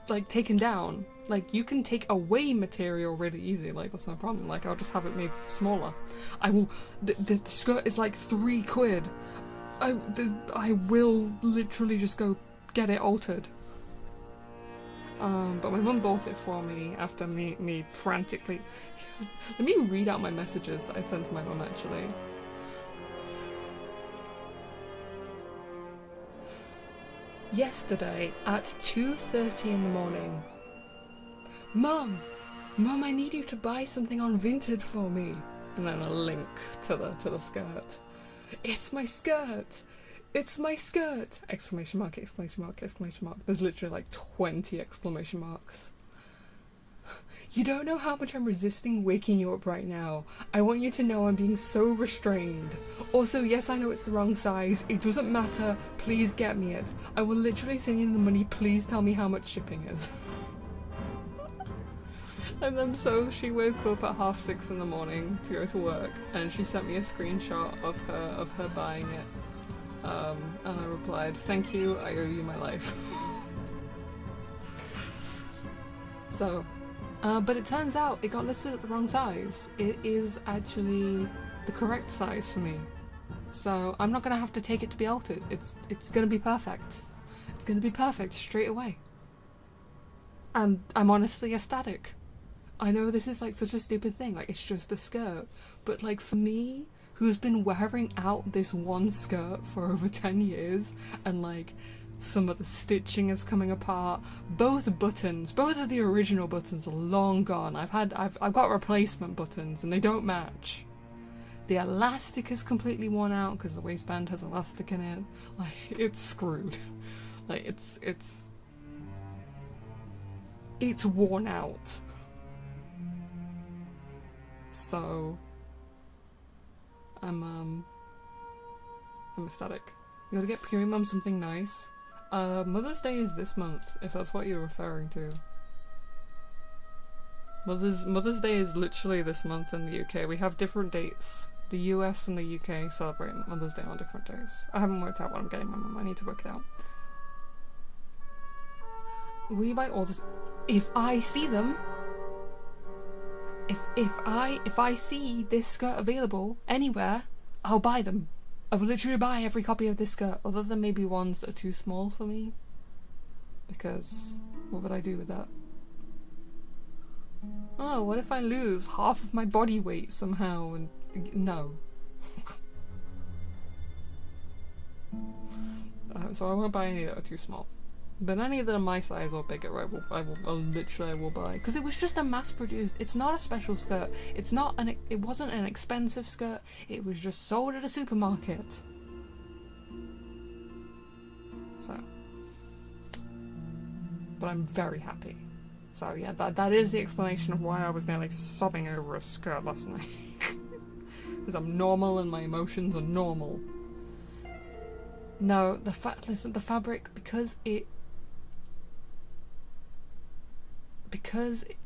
like taken down. Like, you can take away material really easy, like, that's no problem. Like, I'll just have it made smaller. I will, the skirt is like £3. I will literally just go get it altered. But my mum bought it for me after me frantically... Let me read out my messages that I sent to my mum, actually. Yesterday at 2:30 in the morning. Mum, I need you to buy something on Vinted for me. And then a link to the skirt. It's my skirt! It's my skirt! Exclamation mark, exclamation mark, exclamation mark. There's literally like 20 exclamation marks. You don't know how much I'm resisting waking you up right now. I want you to know I'm being so restrained. Also, yes, I know it's the wrong size. It doesn't matter. Please get me it. I will literally send you the money. Please tell me how much shipping is. And then so she woke up at 6:30 in the morning to go to work, and she sent me a screenshot of her buying it. And I replied, "Thank you, I owe you my life." So, but it turns out it got listed at the wrong size. It is actually the correct size for me. So I'm not gonna have to take it to be altered. It's gonna be perfect. It's gonna be perfect straight away. And I'm honestly ecstatic. I know this is like such a stupid thing, like it's just a skirt, but like for me, who's been wearing out this one skirt for over 10 years, and like some of the stitching is coming apart, both of the original buttons are long gone. I've got replacement buttons and they don't match. The elastic is completely worn out because the waistband has elastic in it. Like, it's screwed. Like, it's worn out. So I'm ecstatic. You gotta get Puri Mum something nice. Mother's Day is this month, if that's what you're referring to. Mother's Day is literally this month in the UK. We have different dates. The US and the UK celebrate Mother's Day on different days. I haven't worked out what I'm getting my mum. I need to work it out. Will you buy all this? If I see them, if I see this skirt available anywhere, I'll buy them. I will literally buy every copy of this skirt, other than maybe ones that are too small for me. Because what would I do with that? Oh, what if I lose half of my body weight somehow? And no. So I won't buy any that are too small. But any that are my size or bigger, I will buy. Because it was just a mass-produced. It's not a special skirt. It wasn't an expensive skirt. It was just sold at a supermarket. So, but I'm very happy. So yeah, that is the explanation of why I was nearly sobbing over a skirt last night. Because I'm normal and my emotions are normal. No, the fabric,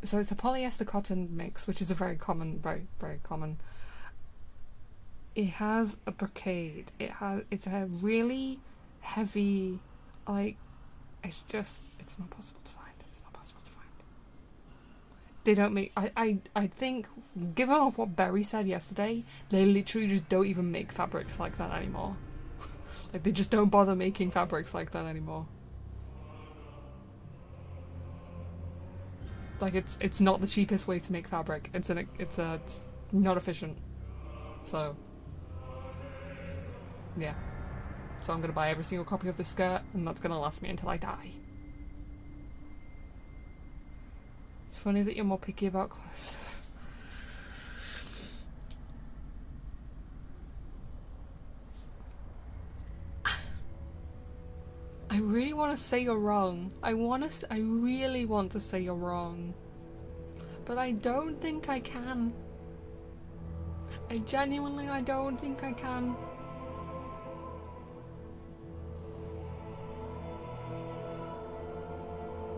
so it's a polyester cotton mix, which is a very common. It has a brocade. It's a really heavy, like, it's not possible to find. It's not possible to find. They don't make, I think, given off what Berry said yesterday, they literally just don't even make fabrics like that anymore. Like, they just don't bother making fabrics like that anymore. Like, it's not the cheapest way to make fabric. It's not efficient. So, yeah. So I'm gonna buy every single copy of this skirt, and that's gonna last me until I die. It's funny that you're more picky about clothes. I really want to say you're wrong. I really want to say you're wrong. But I don't think I can. I don't think I can.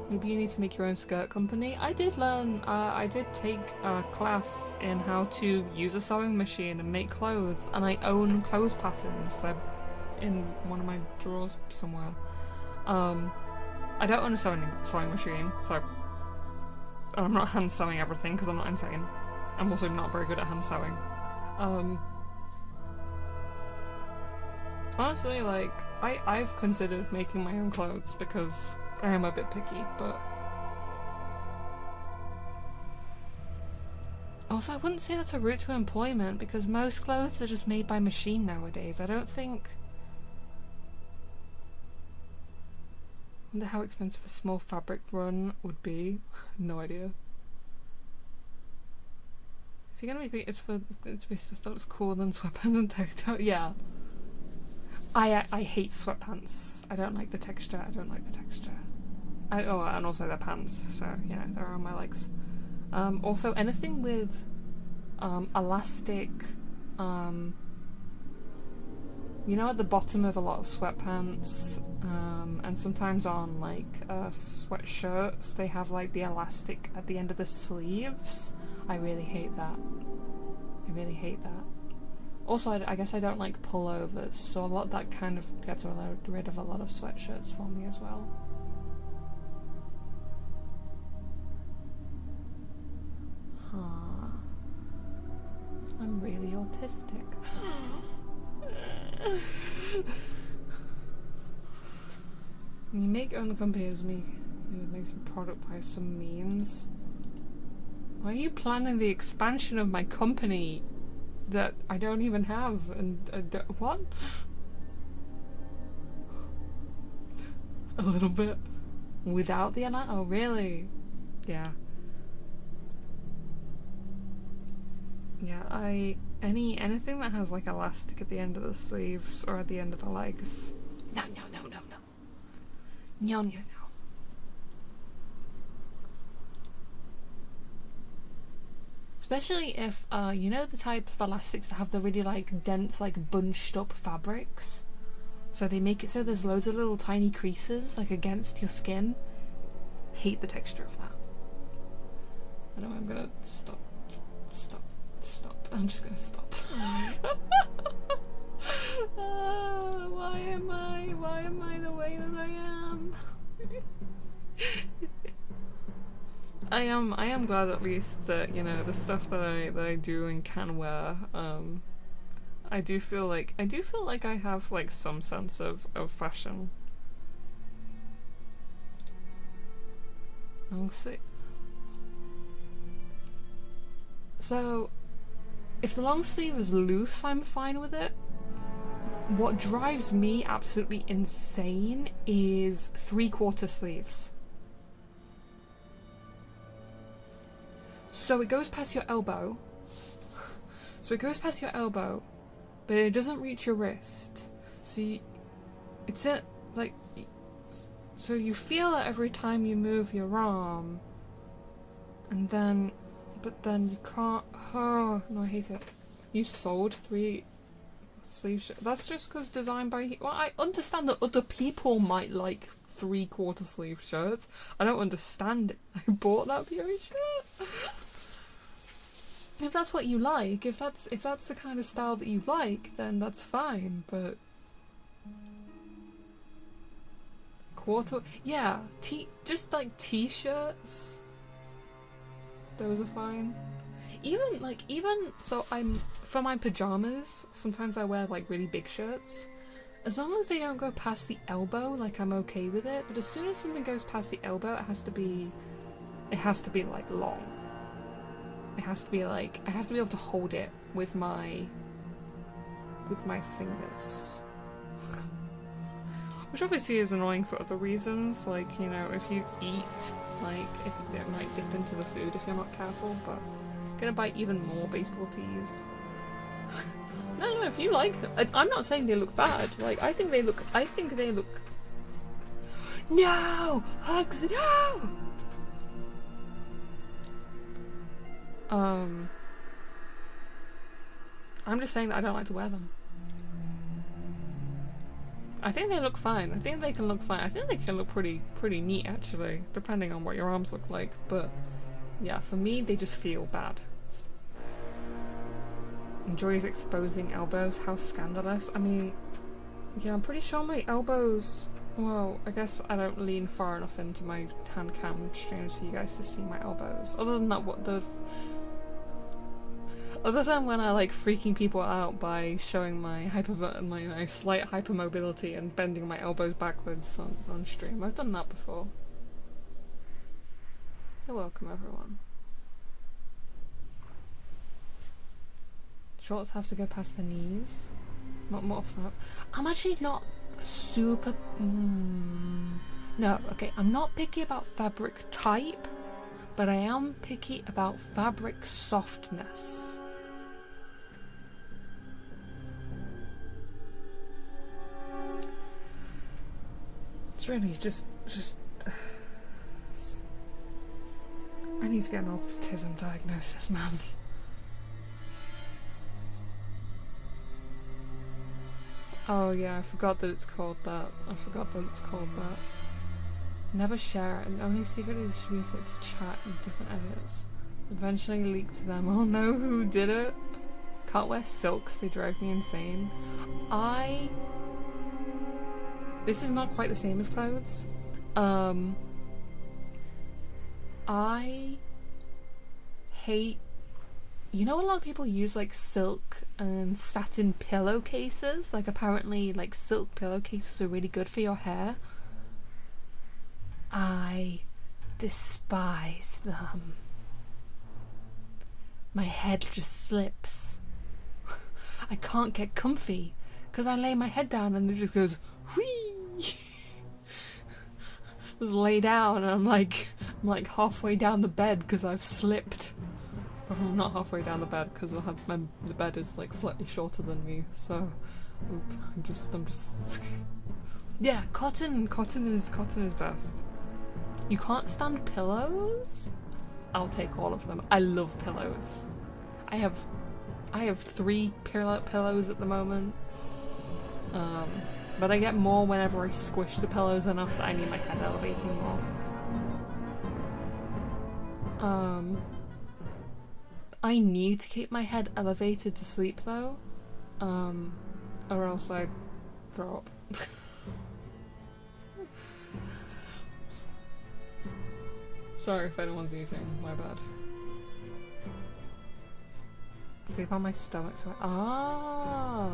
Maybe you need to make your own skirt company. I did take a class in how to use a sewing machine and make clothes, and I own clothes patterns. They're in one of my drawers somewhere. I don't own a sewing machine, so I'm not hand sewing everything because I'm not insane. I'm also not very good at hand sewing. Honestly, like, I've considered making my own clothes because I am a bit picky, but also I wouldn't say that's a route to employment because most clothes are just made by machine nowadays. I don't think. I wonder how expensive a small fabric run would be. No idea. If you're gonna be, it's to be stuff that looks cooler than sweatpants and textile. Yeah. I hate sweatpants. I don't like the texture. I don't like the texture. Oh, and also they're pants. So yeah, they're on my legs. Also anything with elastic. You know, at the bottom of a lot of sweatpants, and sometimes on like sweatshirts, they have like the elastic at the end of the sleeves. I really hate that. I really hate that. Also, I guess I don't like pullovers, so a lot that kind of gets rid of a lot of sweatshirts for me as well. Huh. I'm really autistic. You make own the company as me. It makes a product by some means. Why are you planning the expansion of my company that I don't even have? And what? A little bit without the oh really? Yeah. Yeah, anything that has like elastic at the end of the sleeves or at the end of the legs. No. No. Especially if you know the type of elastics that have the really like dense, like bunched up fabrics. So they make it so there's loads of little tiny creases like against your skin. Hate the texture of that. I know I'm gonna stop. I'm just gonna stop. Why am I the way that I am? I am glad at least that, you know, the stuff that I do and can wear, I do feel like I have like some sense of fashion. Long sleeve. So if the long sleeve is loose, I'm fine with it. What drives me absolutely insane is 3/4 sleeves. So it goes past your elbow. But it doesn't reach your wrist. So it's at like, so you feel it every time you move your arm, and then, but then you can't. Oh no, I hate it. You sold 3 sleeve shirts. That's just because designed by. Well, I understand that other people might like 3/4 sleeve shirts. I don't understand it. I bought that for your shirt. If that's what you like, if that's the kind of style that you like, then that's fine. But quarter, yeah, just like t-shirts. Those are fine. Even so, for my pajamas, sometimes I wear like really big shirts. As long as they don't go past the elbow, like I'm okay with it. But as soon as something goes past the elbow, it has to be like long. It has to be like, I have to be able to hold it with my fingers. Which obviously is annoying for other reasons, like, you know, if you eat, like, it might dip into the food if you're not careful, but I'm gonna buy even more baseball tees. No, if you like them. I'm not saying they look bad, like, I think they look... No! Hugs, no! I'm just saying that I don't like to wear them. I think they look fine. I think they can look fine. I think they can look pretty neat actually, depending on what your arms look like. But yeah, for me, they just feel bad. Enjoys exposing elbows. How scandalous. I mean, yeah, I'm pretty sure my elbows Well, I guess I don't lean far enough into my hand cam streams for you guys to see my elbows. Other than that, other than when I like freaking people out by showing my my slight hypermobility and bending my elbows backwards on stream. I've done that before. You're welcome, everyone. Shorts have to go past the knees. Not more flap. I'm actually not super. No, okay. I'm not picky about fabric type, but I am picky about fabric softness. It's really just. I need to get an autism diagnosis, man. Oh yeah, I forgot that it's called that. Never share it and only secretly distribute it to chat in different edits. Eventually leak to them. Oh no, who did it? Can't wear silks, they drive me insane. This is not quite the same as clothes. I hate. You know, a lot of people use like silk and satin pillowcases. Like, apparently, like silk pillowcases are really good for your hair. I despise them. My head just slips. I can't get comfy because I lay my head down and it just goes whee. Just lay down and I'm like halfway down the bed because I've slipped. But I'm not halfway down the bed because the bed is like slightly shorter than me, so I'm just yeah, cotton is best. You can't stand pillows? I'll take all of them. I love pillows. I have 3 pillows at the moment. But I get more whenever I squish the pillows enough that I need my head elevating more. I need to keep my head elevated to sleep though, or else I throw up. Sorry if anyone's eating, my bad. Sleep on my stomach so I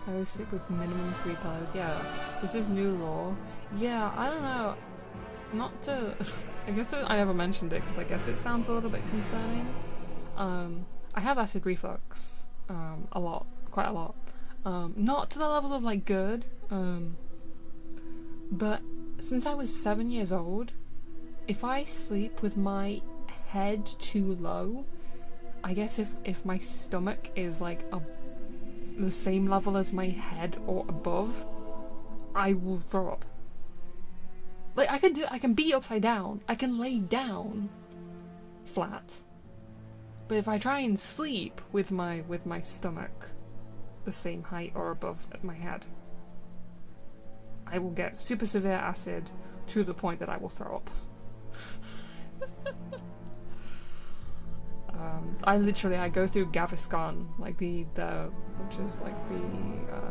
always sleep with minimum 3 pillows. Yeah, this is new law. Yeah, I don't know. Not to... I guess I never mentioned it because I guess it sounds a little bit concerning. I have acid reflux. Quite a lot. Not to the level of like good. But since I was 7 years old, if I sleep with my head too low, I guess if my stomach is like the same level as my head or above, I will throw up. Like I can be upside down. I can lay down flat. But if I try and sleep with my stomach the same height or above at my head, I will get super severe acid to the point that I will throw up. I go through Gaviscon, like which is like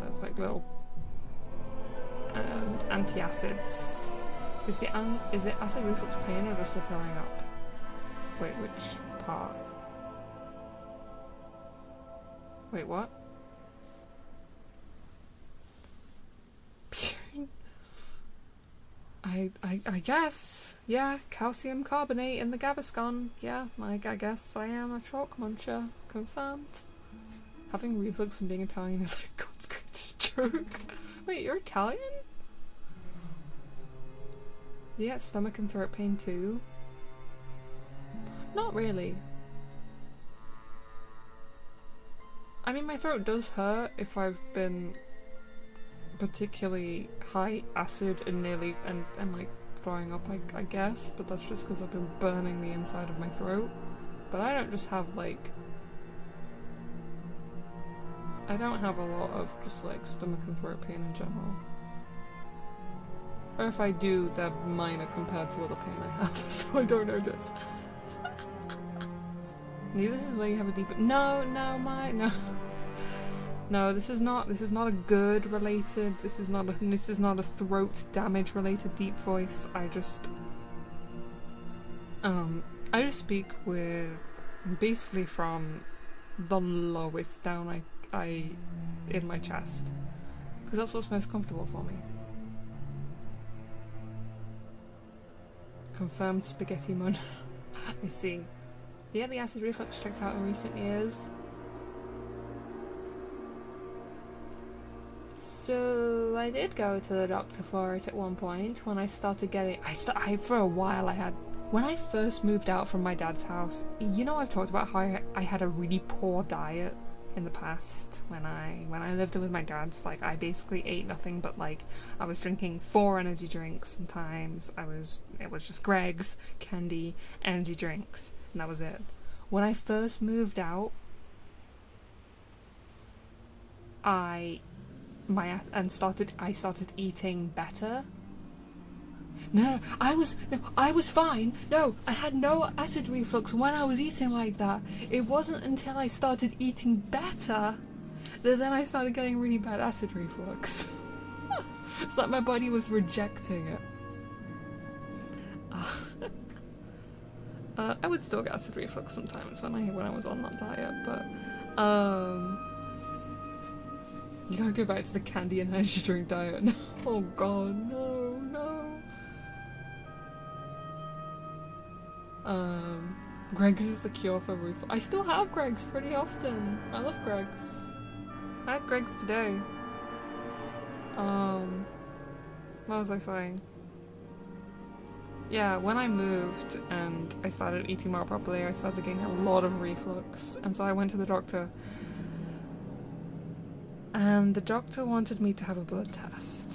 it's like little antacids. Is it acid reflux pain or just the throwing up? Wait, which part? Wait, what? I guess, yeah, calcium carbonate in the Gaviscon. Yeah, I guess I am a chalk muncher. Confirmed. Having reflux and being Italian is like God's greatest joke. Wait, you're Italian? You get stomach and throat pain too? Not really. I mean, my throat does hurt if I've been particularly high acid and nearly and like throwing up, I guess, but that's just because I've been burning the inside of my throat. But I don't just have like, I don't have a lot of just like stomach and throat pain in general. Or if I do, they're minor compared to other pain I have, so I don't notice. Maybe this is where you have a deeper... No. No, this is not a GERD related, this is not a throat damage related deep voice. I just speak with basically from the lowest down I in my chest, because that's what's most comfortable for me. Confirmed spaghetti mun. I see. Yeah, the acid reflux checked out in recent years. So I did go to the doctor for it at one point when I started getting. For a while I had. When I first moved out from my dad's house, you know, I've talked about how I had a really poor diet in the past when I lived with my dad's. Like, I basically ate nothing but, like, I was drinking 4 energy drinks sometimes. It was just Greg's, candy, energy drinks, and that was it. When I first moved out, I started eating better. No, I was fine. No, I had no acid reflux when I was eating like that. It wasn't until I started eating better that then I started getting really bad acid reflux. It's like my body was rejecting it. I would still get acid reflux sometimes when I was on that diet, but you gotta go back to the candy and energy drink diet. No, oh god, no. Greg's is the cure for reflux. I still have Greg's pretty often. I love Greg's. I had Greg's today. What was I saying? Yeah, when I moved and I started eating more properly, I started getting a lot of reflux, and so I went to the doctor. And the doctor wanted me to have a blood test.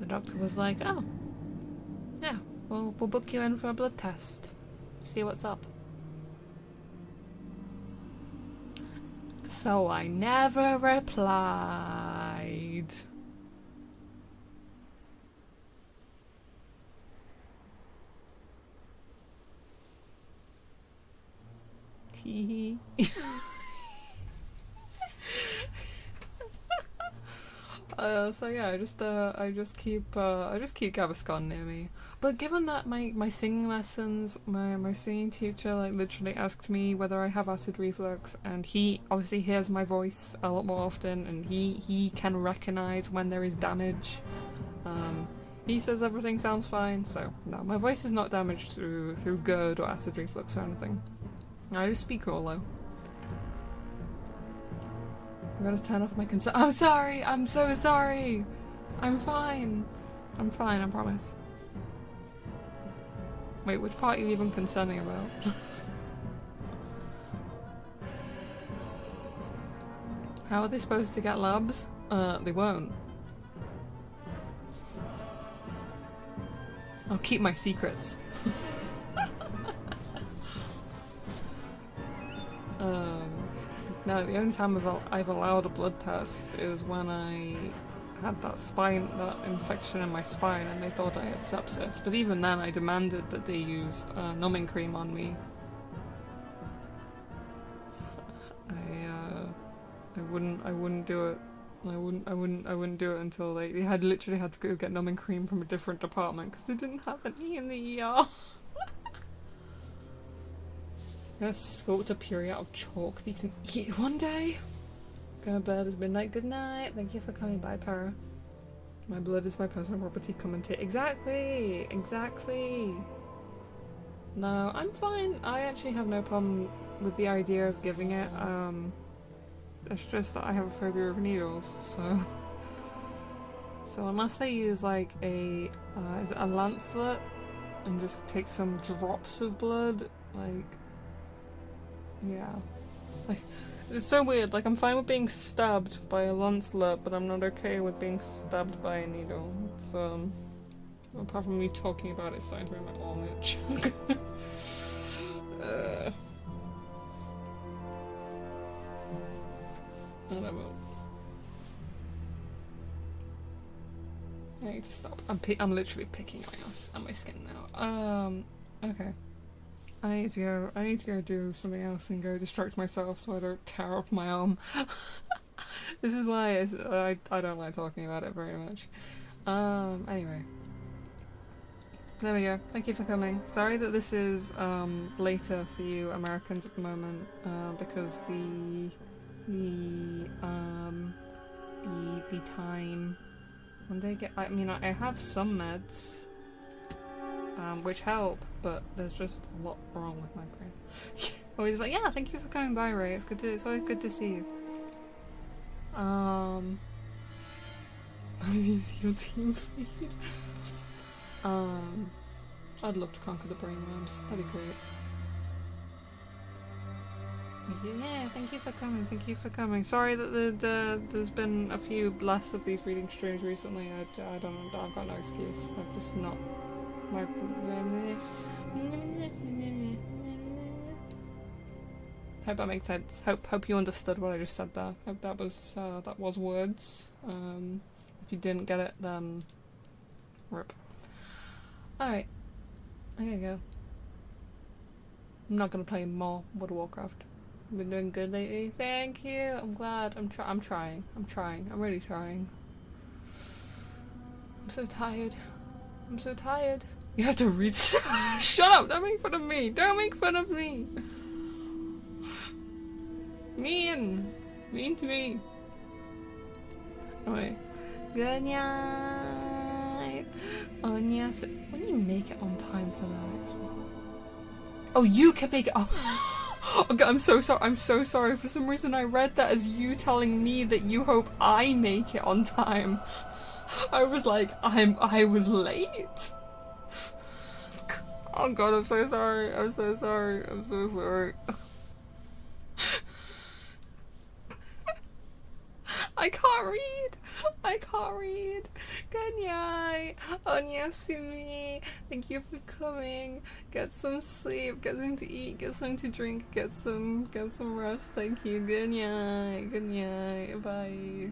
The doctor was like, oh, yeah, we'll book you in for a blood test. See what's up. So I never replied. Tee. So yeah, I just keep Gaviscon near me. But given that my singing lessons, my singing teacher like literally asked me whether I have acid reflux, and he obviously hears my voice a lot more often, and he can recognize when there is damage. He says everything sounds fine, so no, my voice is not damaged through GERD or acid reflux or anything. I just speak real low. I'm gonna turn off my concern. I'm sorry! I'm so sorry! I'm fine! I'm fine, I promise. Wait, which part are you even concerning about? How are they supposed to get labs? They won't. I'll keep my secrets. No, the only time I've allowed a blood test is when I had that infection in my spine and they thought I had sepsis. But even then I demanded that they used numbing cream on me. I wouldn't do it. I wouldn't do it until they had literally had to go get numbing cream from a different department because they didn't have any in the ER. I'm gonna sculpt a puree out of chalk that you can eat one day. Go to bed, it's midnight, good night. Thank you for coming by, Para. My blood is my personal property, come and take. Exactly! Exactly! No, I'm fine. I actually have no problem with the idea of giving it. It's just that I have a phobia of needles, so... So unless they use like a, is it a lancelet? And just take some drops of blood, like... Yeah. Like, it's so weird, like I'm fine with being stabbed by a lancelet, but I'm not okay with being stabbed by a needle. It's, apart from me talking about it, it's starting to make my arm itch. I don't know. I need to stop. I'm literally picking my ass and my skin now. Okay. I need to go do something else and go distract myself so I don't tear up my arm. This is why I don't like talking about it very much. Anyway. There we go. Thank you for coming. Sorry that this is later for you Americans at the moment, because the time when they get. I mean, I have some meds, which help, but there's just a lot wrong with my brain. Always like, yeah, thank you for coming by, Ray. It's always good to see you. Use your team feed. I'd love to conquer the brainworms. That'd be great. Yeah, thank you for coming. Thank you for coming. Sorry that there's been a few less of these reading streams recently. I've got no excuse. I've just not. Hope that makes sense. Hope you understood what I just said there. Hope that was words. If you didn't get it, then rip. Alright, I gotta go. I'm not gonna play more World of Warcraft. I've been doing good lately. Thank you. I'm glad. I'm trying. I'm really trying. I'm so tired. You have to read. Shut up! Don't make fun of me. Don't make fun of me. Mean to me. Alright. Good night. Oh yes. When do you make it on time for the next one? Oh, you can make it. Oh, okay, I'm so sorry. I'm so sorry. For some reason, I read that as you telling me that you hope I make it on time. I was like, I was late. Oh God, I'm so sorry. I'm so sorry. I can't read. Good night. Onyasumi. Thank you for coming. Get some sleep. Get something to eat. Get something to drink. Get some rest. Thank you. Good night. Bye.